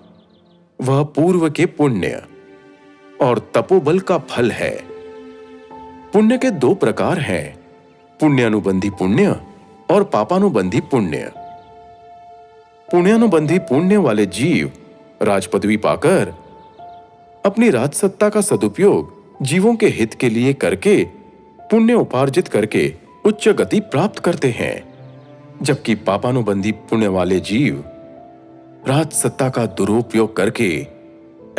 वह पूर्व के पुण्य और तपोबल का फल है। पुण्य के 2 प्रकार हैं, पुण्यानुबंधी पुण्य और पापानुबंधी पुण्य। पुण्यानुबंधी पुण्य वाले जीव राजपदवी पाकर अपनी राजसत्ता का सदुपयोग जीवों के हित के लिए करके पुण्य उपार्जित करके उच्च गति प्राप्त करते हैं, जबकि पापानुबंधी पुण्य वाले जीव राजसत्ता का दुरुपयोग करके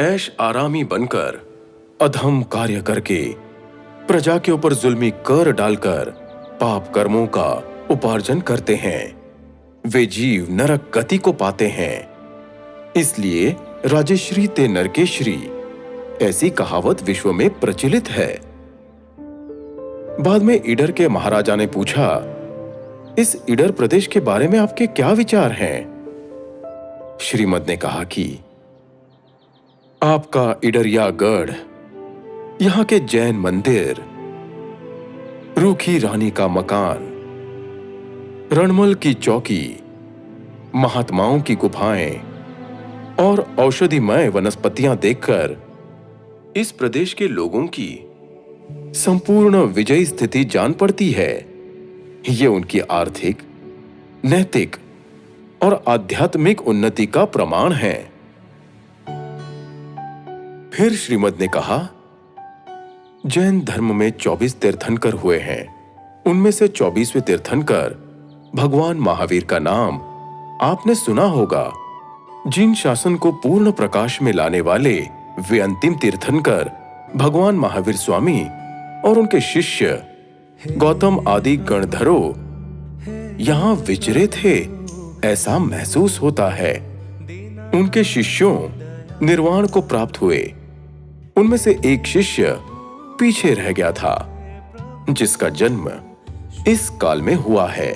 ऐश आरामी बनकर अधम कार्य करके प्रजा के ऊपर जुल्मी कर डालकर पाप कर्मों का उपार्जन करते हैं। वे जीव नरक गति को पाते हैं। इसलिए राजश्री ते नरकेश्री ऐसी कहावत विश्व में प्रचलित है। बाद में ईडर के महाराजा ने पूछा, इस ईडर प्रदेश के बारे में आपके क्या विचार हैं? श्रीमद ने कहा कि आपका ईडरिया गढ़, यहां के जैन मंदिर, रूखी रानी का मकान, रणमल की चौकी, महात्माओं की गुफाएं और औषधिमय वनस्पतियां देखकर इस प्रदेश के लोगों की संपूर्ण विजयी स्थिति जान पड़ती है। ये उनकी आर्थिक, नैतिक और आध्यात्मिक उन्नति का प्रमाण है। फिर श्रीमद ने कहा, जैन धर्म में 24 तीर्थंकर हुए हैं। उनमें से 24वें तीर्थंकर भगवान महावीर का नाम आपने सुना होगा। जिन शासन को पूर्ण प्रकाश में लाने वाले वे अंतिम तीर्थंकर भगवान महावीर स्वामी और उनके शिष्य गौतम आदि गणधरों यहां विचरे थे, ऐसा महसूस होता है। उनके शिष्यों निर्वाण को प्राप्त हुए। उनमें से एक शिष्य पीछे रह गया था, जिसका जन्म इस काल में हुआ है।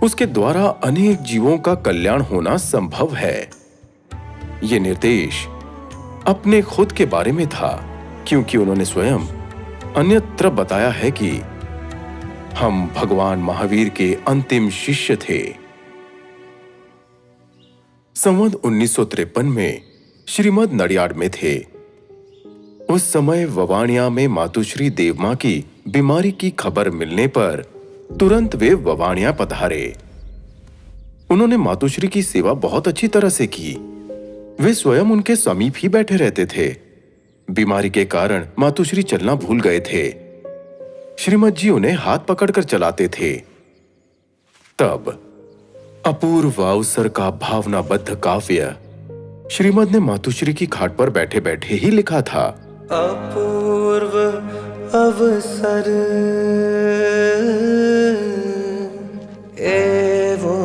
उसके द्वारा अनेक जीवों का कल्याण होना संभव है। यह निर्देश अपने खुद के बारे में था, क्योंकि उन्होंने स्वयं अन्यत्र बताया है कि हम भगवान महावीर के अंतिम शिष्य थे। संवत 1953 में श्रीमद नडियाड में थे। उस समय ववाणिया में मातुश्री देवमां की बीमारी की खबर मिलने पर तुरंत वे ववाणिया पधारे। उन्होंने मातुश्री की सेवा बहुत अच्छी तरह से की। वे स्वयं उनके समीप ही बैठे रहते थे। बीमारी के कारण मातुश्री चलना भूल गए थे। श्रीमद जी उन्हें हाथ पकड़कर चलाते थे। तब अपूर्व अवसर का भावनाबद्ध काव्य श्रीमद ने मातुश्री की खाट पर बैठे बैठे ही लिखा था। अपूर्व अवसर एवो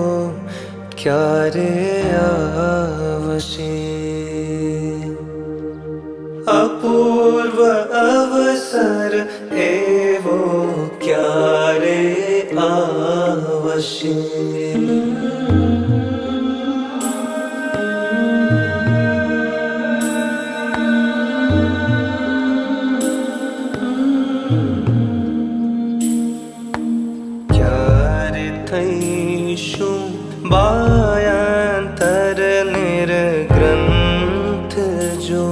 क्या रे आवशे। अपूर्व अवसर एवो क्या रे आवशे। बायांतर निर्ग्रंथ जो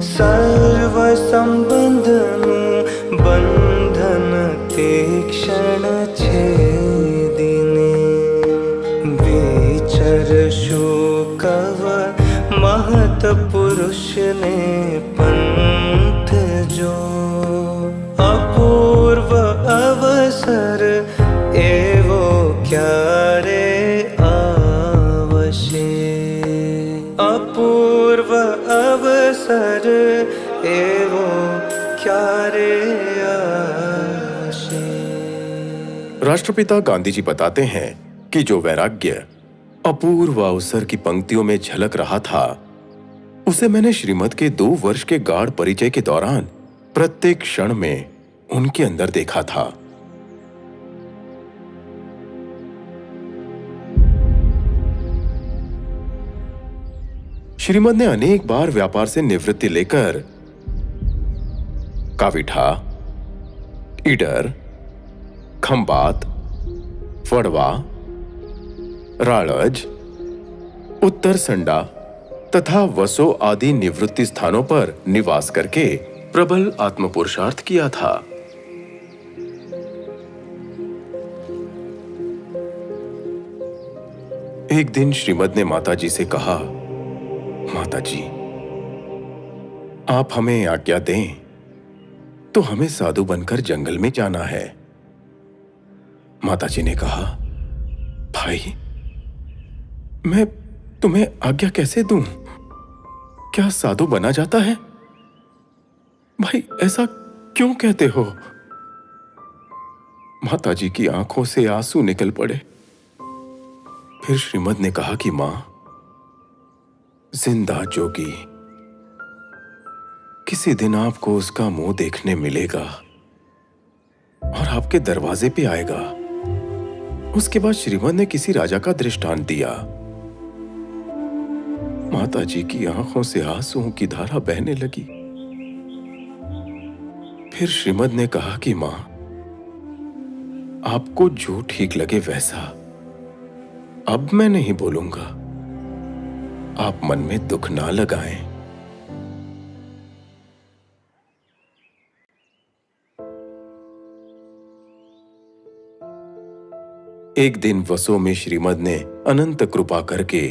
सर्व संबंधन बंधन तीक्षण छेदिने। विचर शोकव महत पुरुष ने पंथ जो। अपूर्व अवसर एवो क्या रे आवशे। अपूर्व अवसर एवो क्या रे आवशे। राष्ट्रपिता गांधी जी बताते हैं कि जो वैराग्य अपूर्व अवसर की पंक्तियों में झलक रहा था, उसे मैंने श्रीमद के 2 वर्ष के गाढ़ परिचय के दौरान प्रत्येक क्षण में उनके अंदर देखा था। श्रीमद ने अनेक बार व्यापार से निवृत्ति लेकर काविठा, ईडर, खंबात, फड़वा, राड़ज, उत्तर संडा तथा वसो आदि निवृत्ति स्थानों पर निवास करके प्रबल आत्मपुरुषार्थ किया था। एक दिन श्रीमद ने माताजी से कहा, माता जी, आप हमें आज्ञा दें तो हमें साधु बनकर जंगल में जाना है। माताजी ने कहा, भाई, मैं तुम्हें आज्ञा कैसे दूं? क्या साधु बना जाता है? भाई, ऐसा क्यों कहते हो? माताजी की आंखों से आंसू निकल पड़े। फिर श्रीमद ने कहा कि मां, जिंदा जोगी, किसी दिन आपको उसका मुंह देखने मिलेगा और आपके दरवाजे पे आएगा। उसके बाद श्रीमद ने किसी राजा का दृष्टांत दिया। माताजी की आंखों से आंसुओं की धारा बहने लगी। फिर श्रीमद ने कहा कि मां, आपको जो ठीक लगे वैसा, अब मैं नहीं बोलूंगा। आप मन में दुख ना लगाएं। एक दिन वसो में श्रीमद ने अनंत कृपा करके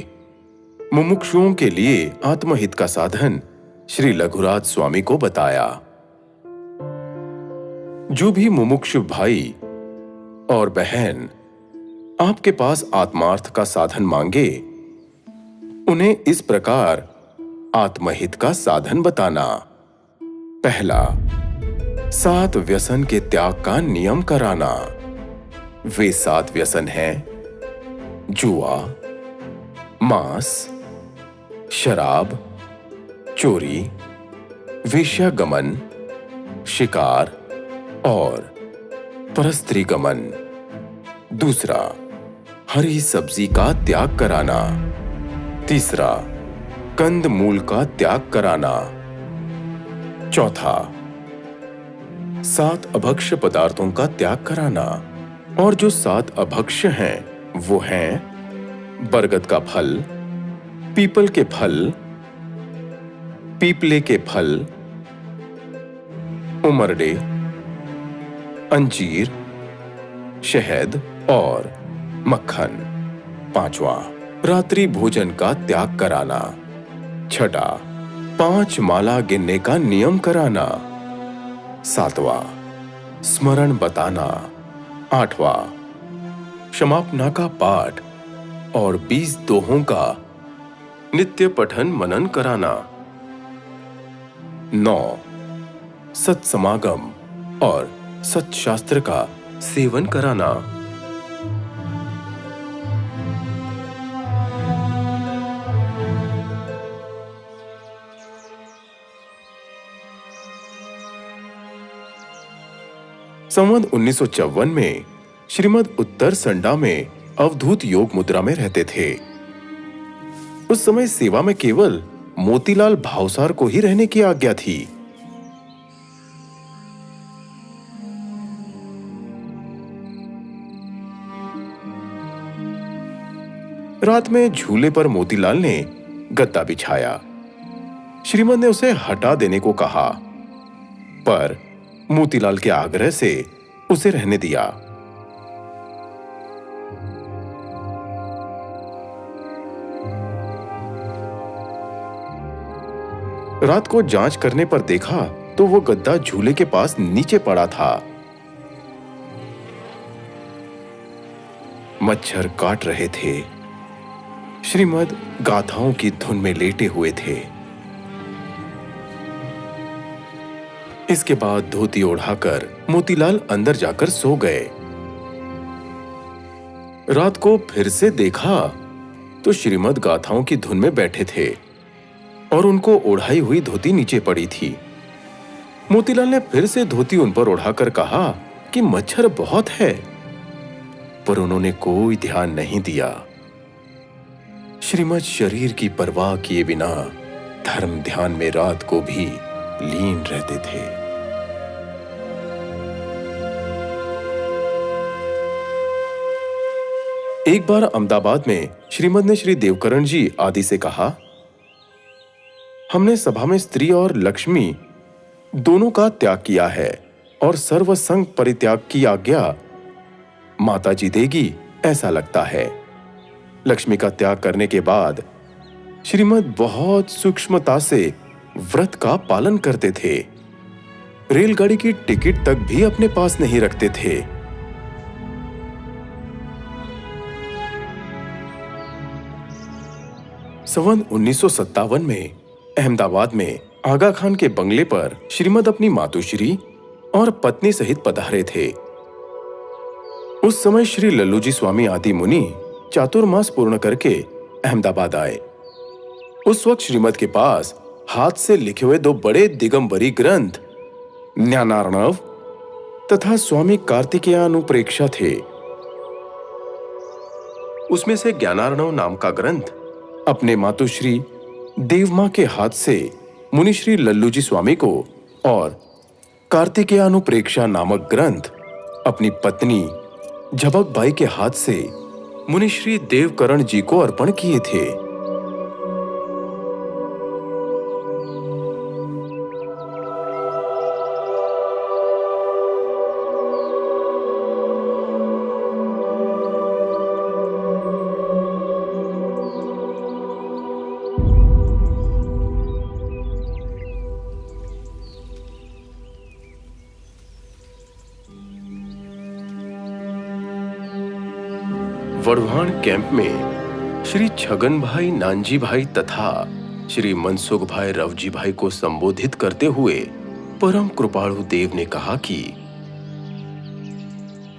मुमुक्षुओं के लिए आत्महित का साधन श्री लघुराज स्वामी को बताया। जो भी मुमुक्षु भाई और बहन आपके पास आत्मार्थ का साधन मांगे, उन्हें इस प्रकार आत्महित का साधन बताना। पहला, 7 व्यसन के त्याग का नियम कराना। वे 7 व्यसन हैं: जुआ, मांस, शराब, चोरी, वेश्यागमन, शिकार और परस्त्रीगमन। दूसरा, हरी सब्जी का त्याग कराना। तीसरा, कंद मूल का त्याग कराना। चौथा, 7 अभक्ष्य पदार्थों का त्याग कराना। और जो 7 अभक्ष्य हैं वो हैं बरगद का फल, पीपल के फल, पीपले के फल, उमरडे, अंजीर, शहद और मक्खन। पांचवा, रात्रि भोजन का त्याग कराना। छठा, 5 माला गिनने का नियम कराना। सातवां, स्मरण बताना। आठवां, क्षमापना का पाठ और 20 दोहों का नित्य पठन मनन कराना। 9, सत्समागम और सत्शास्त्र का सेवन कराना। संवत 1954 में श्रीमद उत्तर संडा में अवधूत योग मुद्रा में रहते थे। उस समय सेवा में केवल मोतीलाल भावसार को ही रहने की आज्ञा थी। रात में झूले पर मोतीलाल ने गद्दा बिछाया। श्रीमद ने उसे हटा देने को कहा, पर मोतीलाल के आग्रह से उसे रहने दिया। रात को जांच करने पर देखा तो वो गद्दा झूले के पास नीचे पड़ा था। मच्छर काट रहे थे। श्रीमद गाथाओं की धुन में लेटे हुए थे। इसके बाद धोती ओढ़ाकर मोतीलाल अंदर जाकर सो गए। रात को फिर से देखा तो श्रीमद गाथाओं की धुन में बैठे थे और उनको ओढ़ाई हुई धोती नीचे पड़ी थी। मोतीलाल ने फिर से धोती उन पर ओढ़ाकर कहा कि मच्छर बहुत है, पर उन्होंने कोई ध्यान नहीं दिया। श्रीमद शरीर की परवाह किए बिना धर्म ध्यान में रात को भी लीन रहते थे। एक बार अहमदाबाद में श्रीमद ने श्री देवकरण जी आदि से कहा, हमने सभा में स्त्री और लक्ष्मी दोनों का त्याग किया है और सर्वसंग परित्याग की आज्ञा माता जी देगी ऐसा लगता है। लक्ष्मी का त्याग करने के बाद श्रीमद बहुत सूक्ष्मता से व्रत का पालन करते थे। रेलगाड़ी की टिकट तक भी अपने पास नहीं रखते थे। सन 1957 में अहमदाबाद में आगा खान के बंगले पर श्रीमद अपनी मातोश्री और पत्नी सहित पधारे थे। उस समय श्री लल्लूजी स्वामी आदि मुनि चातुर्मास पूर्ण करके अहमदाबाद आए। उस वक्त श्रीमद के पास हाथ से लिखे हुए 2 बड़े दिगंबरी ग्रंथ ज्ञानार्णव तथा स्वामी कार्तिकेयानुप्रेक्षा थे। उसमें से ज्ञानार्णव नाम का ग्रंथ अपने मातोश्री देवमां के हाथ से मुनिश्री लल्लूजी स्वामी को और कार्तिकेयानुप्रेक्षा नामक ग्रंथ अपनी पत्नी झबक बाई के हाथ से मुनिश्री देवकरण जी को अर्पण किए थे। वढ़वाण कैंप में श्री छगन भाई नानजी भाई तथा श्री मनसुख भाई रवजी भाई को संबोधित करते हुए परम कृपाणु देव ने कहा कि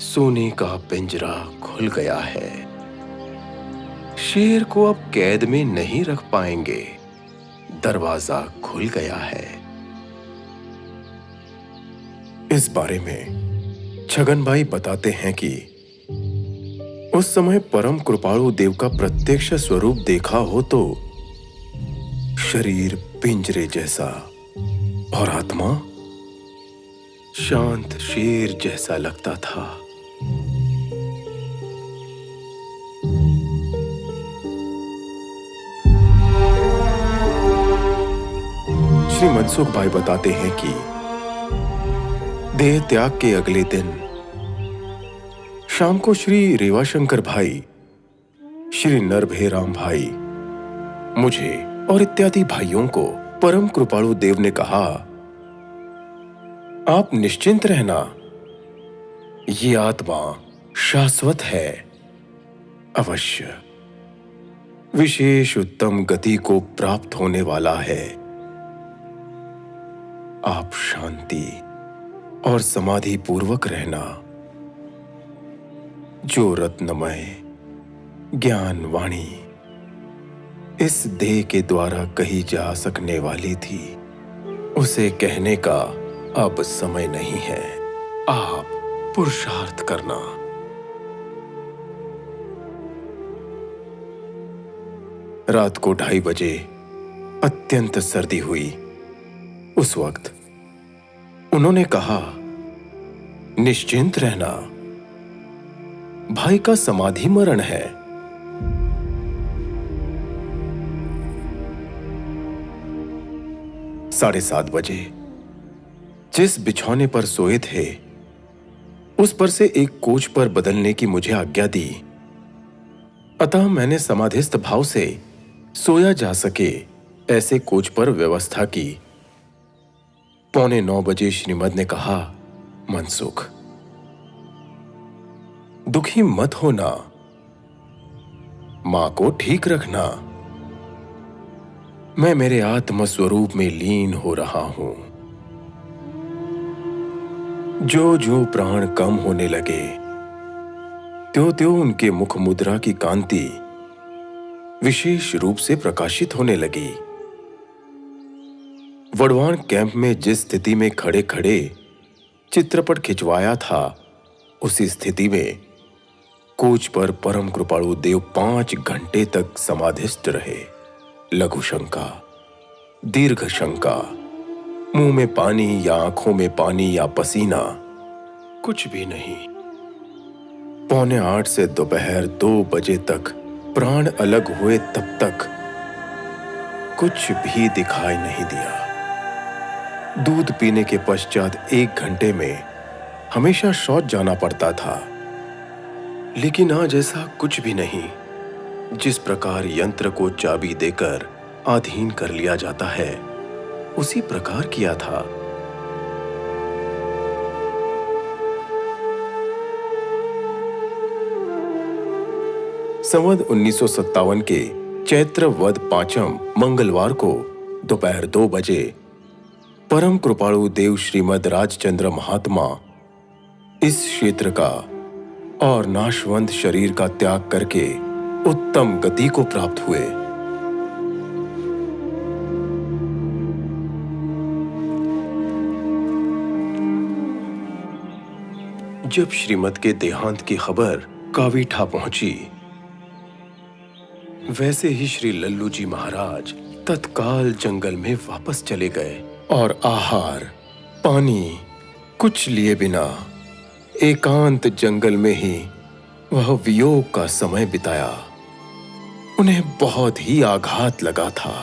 सोने का पिंजरा खुल गया है, शेर को अब कैद में नहीं रख पाएंगे, दरवाजा खुल गया है। इस बारे में छगन भाई बताते हैं कि उस समय परम कृपाणु देव का प्रत्यक्ष स्वरूप देखा हो तो शरीर पिंजरे जैसा और आत्मा शांत शेर जैसा लगता था। श्री मनसुख भाई बताते हैं कि देह त्याग के अगले दिन शाम को श्री रेवाशंकर भाई, श्री नरभेराम भाई, मुझे और इत्यादि भाइयों को परम कृपाणु देव ने कहा, आप निश्चिंत रहना, ये आत्मा शाश्वत है, अवश्य विशेष उत्तम गति को प्राप्त होने वाला है। आप शांति और समाधि पूर्वक रहना। जो रत्नमय ज्ञान वाणी इस देह के द्वारा कही जा सकने वाली थी, उसे कहने का अब समय नहीं है। आप पुरुषार्थ करना। रात को 2:30 बजे अत्यंत सर्दी हुई। उस वक्त उन्होंने कहा, निश्चिंत रहना, भाई का समाधि मरण है। साढ़े 7 बजे जिस बिछौने पर सोए थे उस पर से एक कोच पर बदलने की मुझे आज्ञा दी, अतः मैंने समाधिस्थ भाव से सोया जा सके ऐसे कोच पर व्यवस्था की। 8:45 बजे श्रीमद ने कहा, मनसुख, दुखी मत होना, मां को ठीक रखना, मैं मेरे आत्म स्वरूप में लीन हो रहा हूं। जो जो प्राण कम होने लगे त्यों त्यों उनके मुख मुद्रा की कांति विशेष रूप से प्रकाशित होने लगी। वढ़वाण कैंप में जिस स्थिति में खड़े खड़े चित्रपट खिंचवाया था, उसी स्थिति में कोच पर परम कृपाणु देव 5 घंटे तक समाधिस्थ रहे। लघु शंका, दीर्घ शंका, मुंह में पानी या आंखों में पानी या पसीना, कुछ भी नहीं। 7:45 से दोपहर 2 बजे तक प्राण अलग हुए तब तक कुछ भी दिखाई नहीं दिया। दूध पीने के पश्चात 1 घंटे में हमेशा शौच जाना पड़ता था, लेकिन आज ऐसा कुछ भी नहीं। जिस प्रकार यंत्र को चाबी देकर अधीन कर लिया जाता है, उसी प्रकार किया था। संवत 1957 के चैत्र वद 5 मंगलवार को दोपहर 2 बजे परम कृपाणु देव श्रीमद राजचंद्र महात्मा इस क्षेत्र का और नाशवंत शरीर का त्याग करके उत्तम गति को प्राप्त हुए। जब श्रीमद के देहांत की खबर कावीठा पहुंची, वैसे ही श्री लल्लू जी महाराज तत्काल जंगल में वापस चले गए और आहार पानी कुछ लिए बिना एकांत जंगल में ही वह वियोग का समय बिताया। उन्हें बहुत ही आघात लगा था।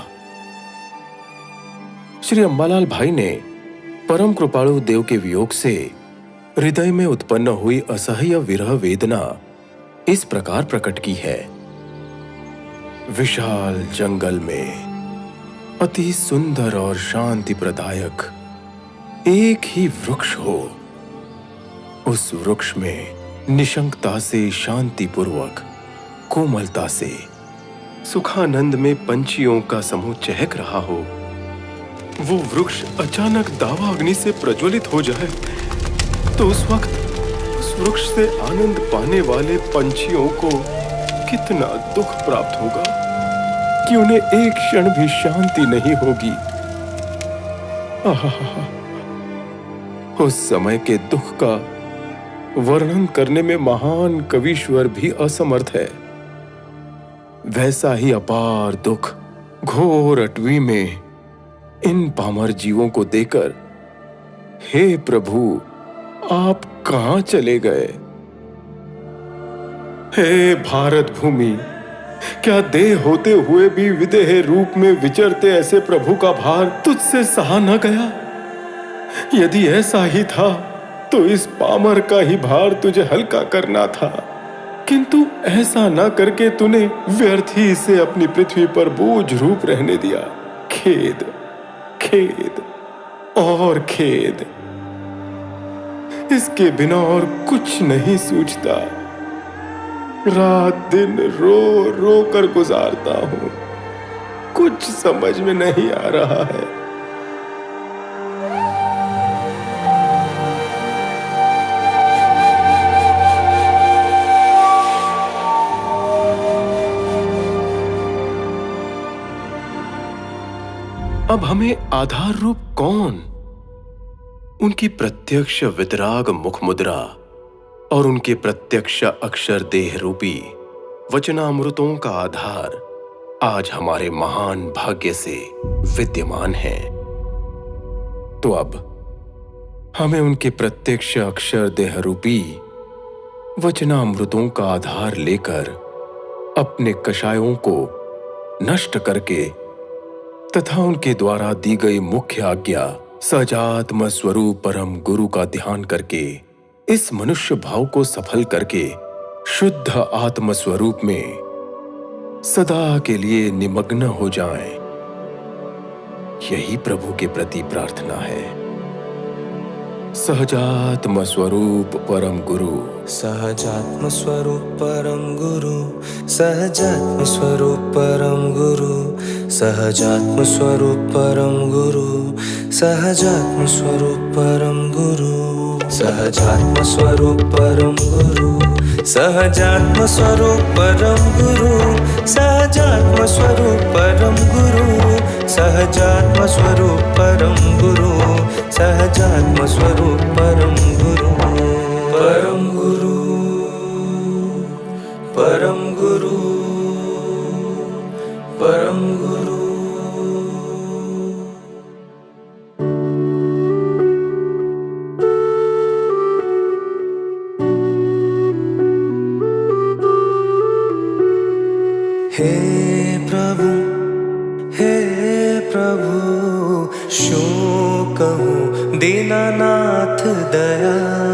श्री अंबालाल भाई ने परम कृपाणु देव के वियोग से हृदय में उत्पन्न हुई असह्य विरह वेदना इस प्रकार प्रकट की है। विशाल जंगल में अति सुंदर और शांति प्रदायक एक ही वृक्ष हो, उस वृक्ष में निशंकता से, शांतिपूर्वक, कोमलता से, सुखानंद में पंछियों का समूह चहक रहा हो, वो वृक्ष अचानक दावा अग्नि से प्रज्वलित हो जाए तो उस वक्त उस वृक्ष से आनंद पाने वाले पंछियों को कितना दुख प्राप्त होगा कि उन्हें एक क्षण भी शांति नहीं होगी। आहा, उस समय के दुख का वर्णन करने में महान कवीश्वर भी असमर्थ है। वैसा ही अपार दुख घोर अटवी में इन पामर जीवों को देकर, हे प्रभु, आप कहां चले गए? हे भारत भूमि, क्या देह होते हुए भी विदेह रूप में विचरते ऐसे प्रभु का भार तुझसे सहा न गया? यदि ऐसा ही था तो इस पामर का ही भार तुझे हल्का करना था, किंतु ऐसा ना करके तूने व्यर्थ ही इसे अपनी पृथ्वी पर बोझ रूप रहने दिया। खेद, खेद और खेद। इसके बिना और कुछ नहीं सूझता। रात दिन रो रो कर गुजारता हूं, कुछ समझ में नहीं आ रहा है। अब हमें आधार रूप कौन? उनकी प्रत्यक्ष वितराग मुख मुद्रा और उनके प्रत्यक्ष अक्षर देह रूपी वचनामृतों का आधार आज हमारे महान भाग्य से विद्यमान है। तो अब हमें उनके प्रत्यक्ष अक्षर देह रूपी वचनामृतों का आधार लेकर अपने कषायों को नष्ट करके तथा उनके द्वारा दी गई मुख्य आज्ञा सजात्म स्वरूप परम गुरु का ध्यान करके इस मनुष्य भाव को सफल करके शुद्ध आत्म स्वरूप में सदा के लिए निमग्न हो जाएं। यही प्रभु के प्रति प्रार्थना है। सहजात्म स्वरूप परम गुरु, सहजात्म स्वरूप परम गुरु, सहजात्म स्वरूप परम गुरु, सहजात्म स्वरूप परम गुरु, सहजात्म स्वरूप परम गुरु, सहजात्म स्वरूप परम गुरु, सहजात्म स्वरूप परम गुरु, सहजात्म स्वरूप परम गुरु, सहजात्म स्वरूप परम गुरु, सहजात्म स्वरूप परम गुरु, परम गुरु, परम गुरु, परम गुरु। हे प्रभु, हे प्रभु, शो कहूँ दीनानाथ दयाल।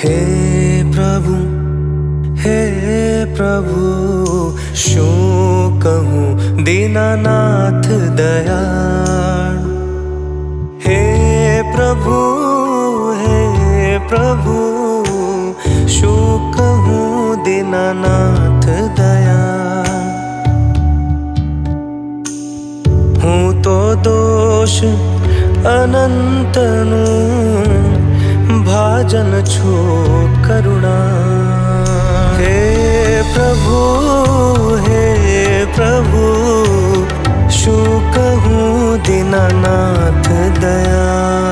हे प्रभु, हे प्रभु, શું કહું दीनानाथ दयाळु। हे प्रभु, हे प्रभु, શું કહું दीनानाथ दयाळु। હું તો દોષ અનંતનું ભાજન છું કરુણા। હે પ્રભુ, હે પ્રભુ, શું કહું दीनानाथ दया।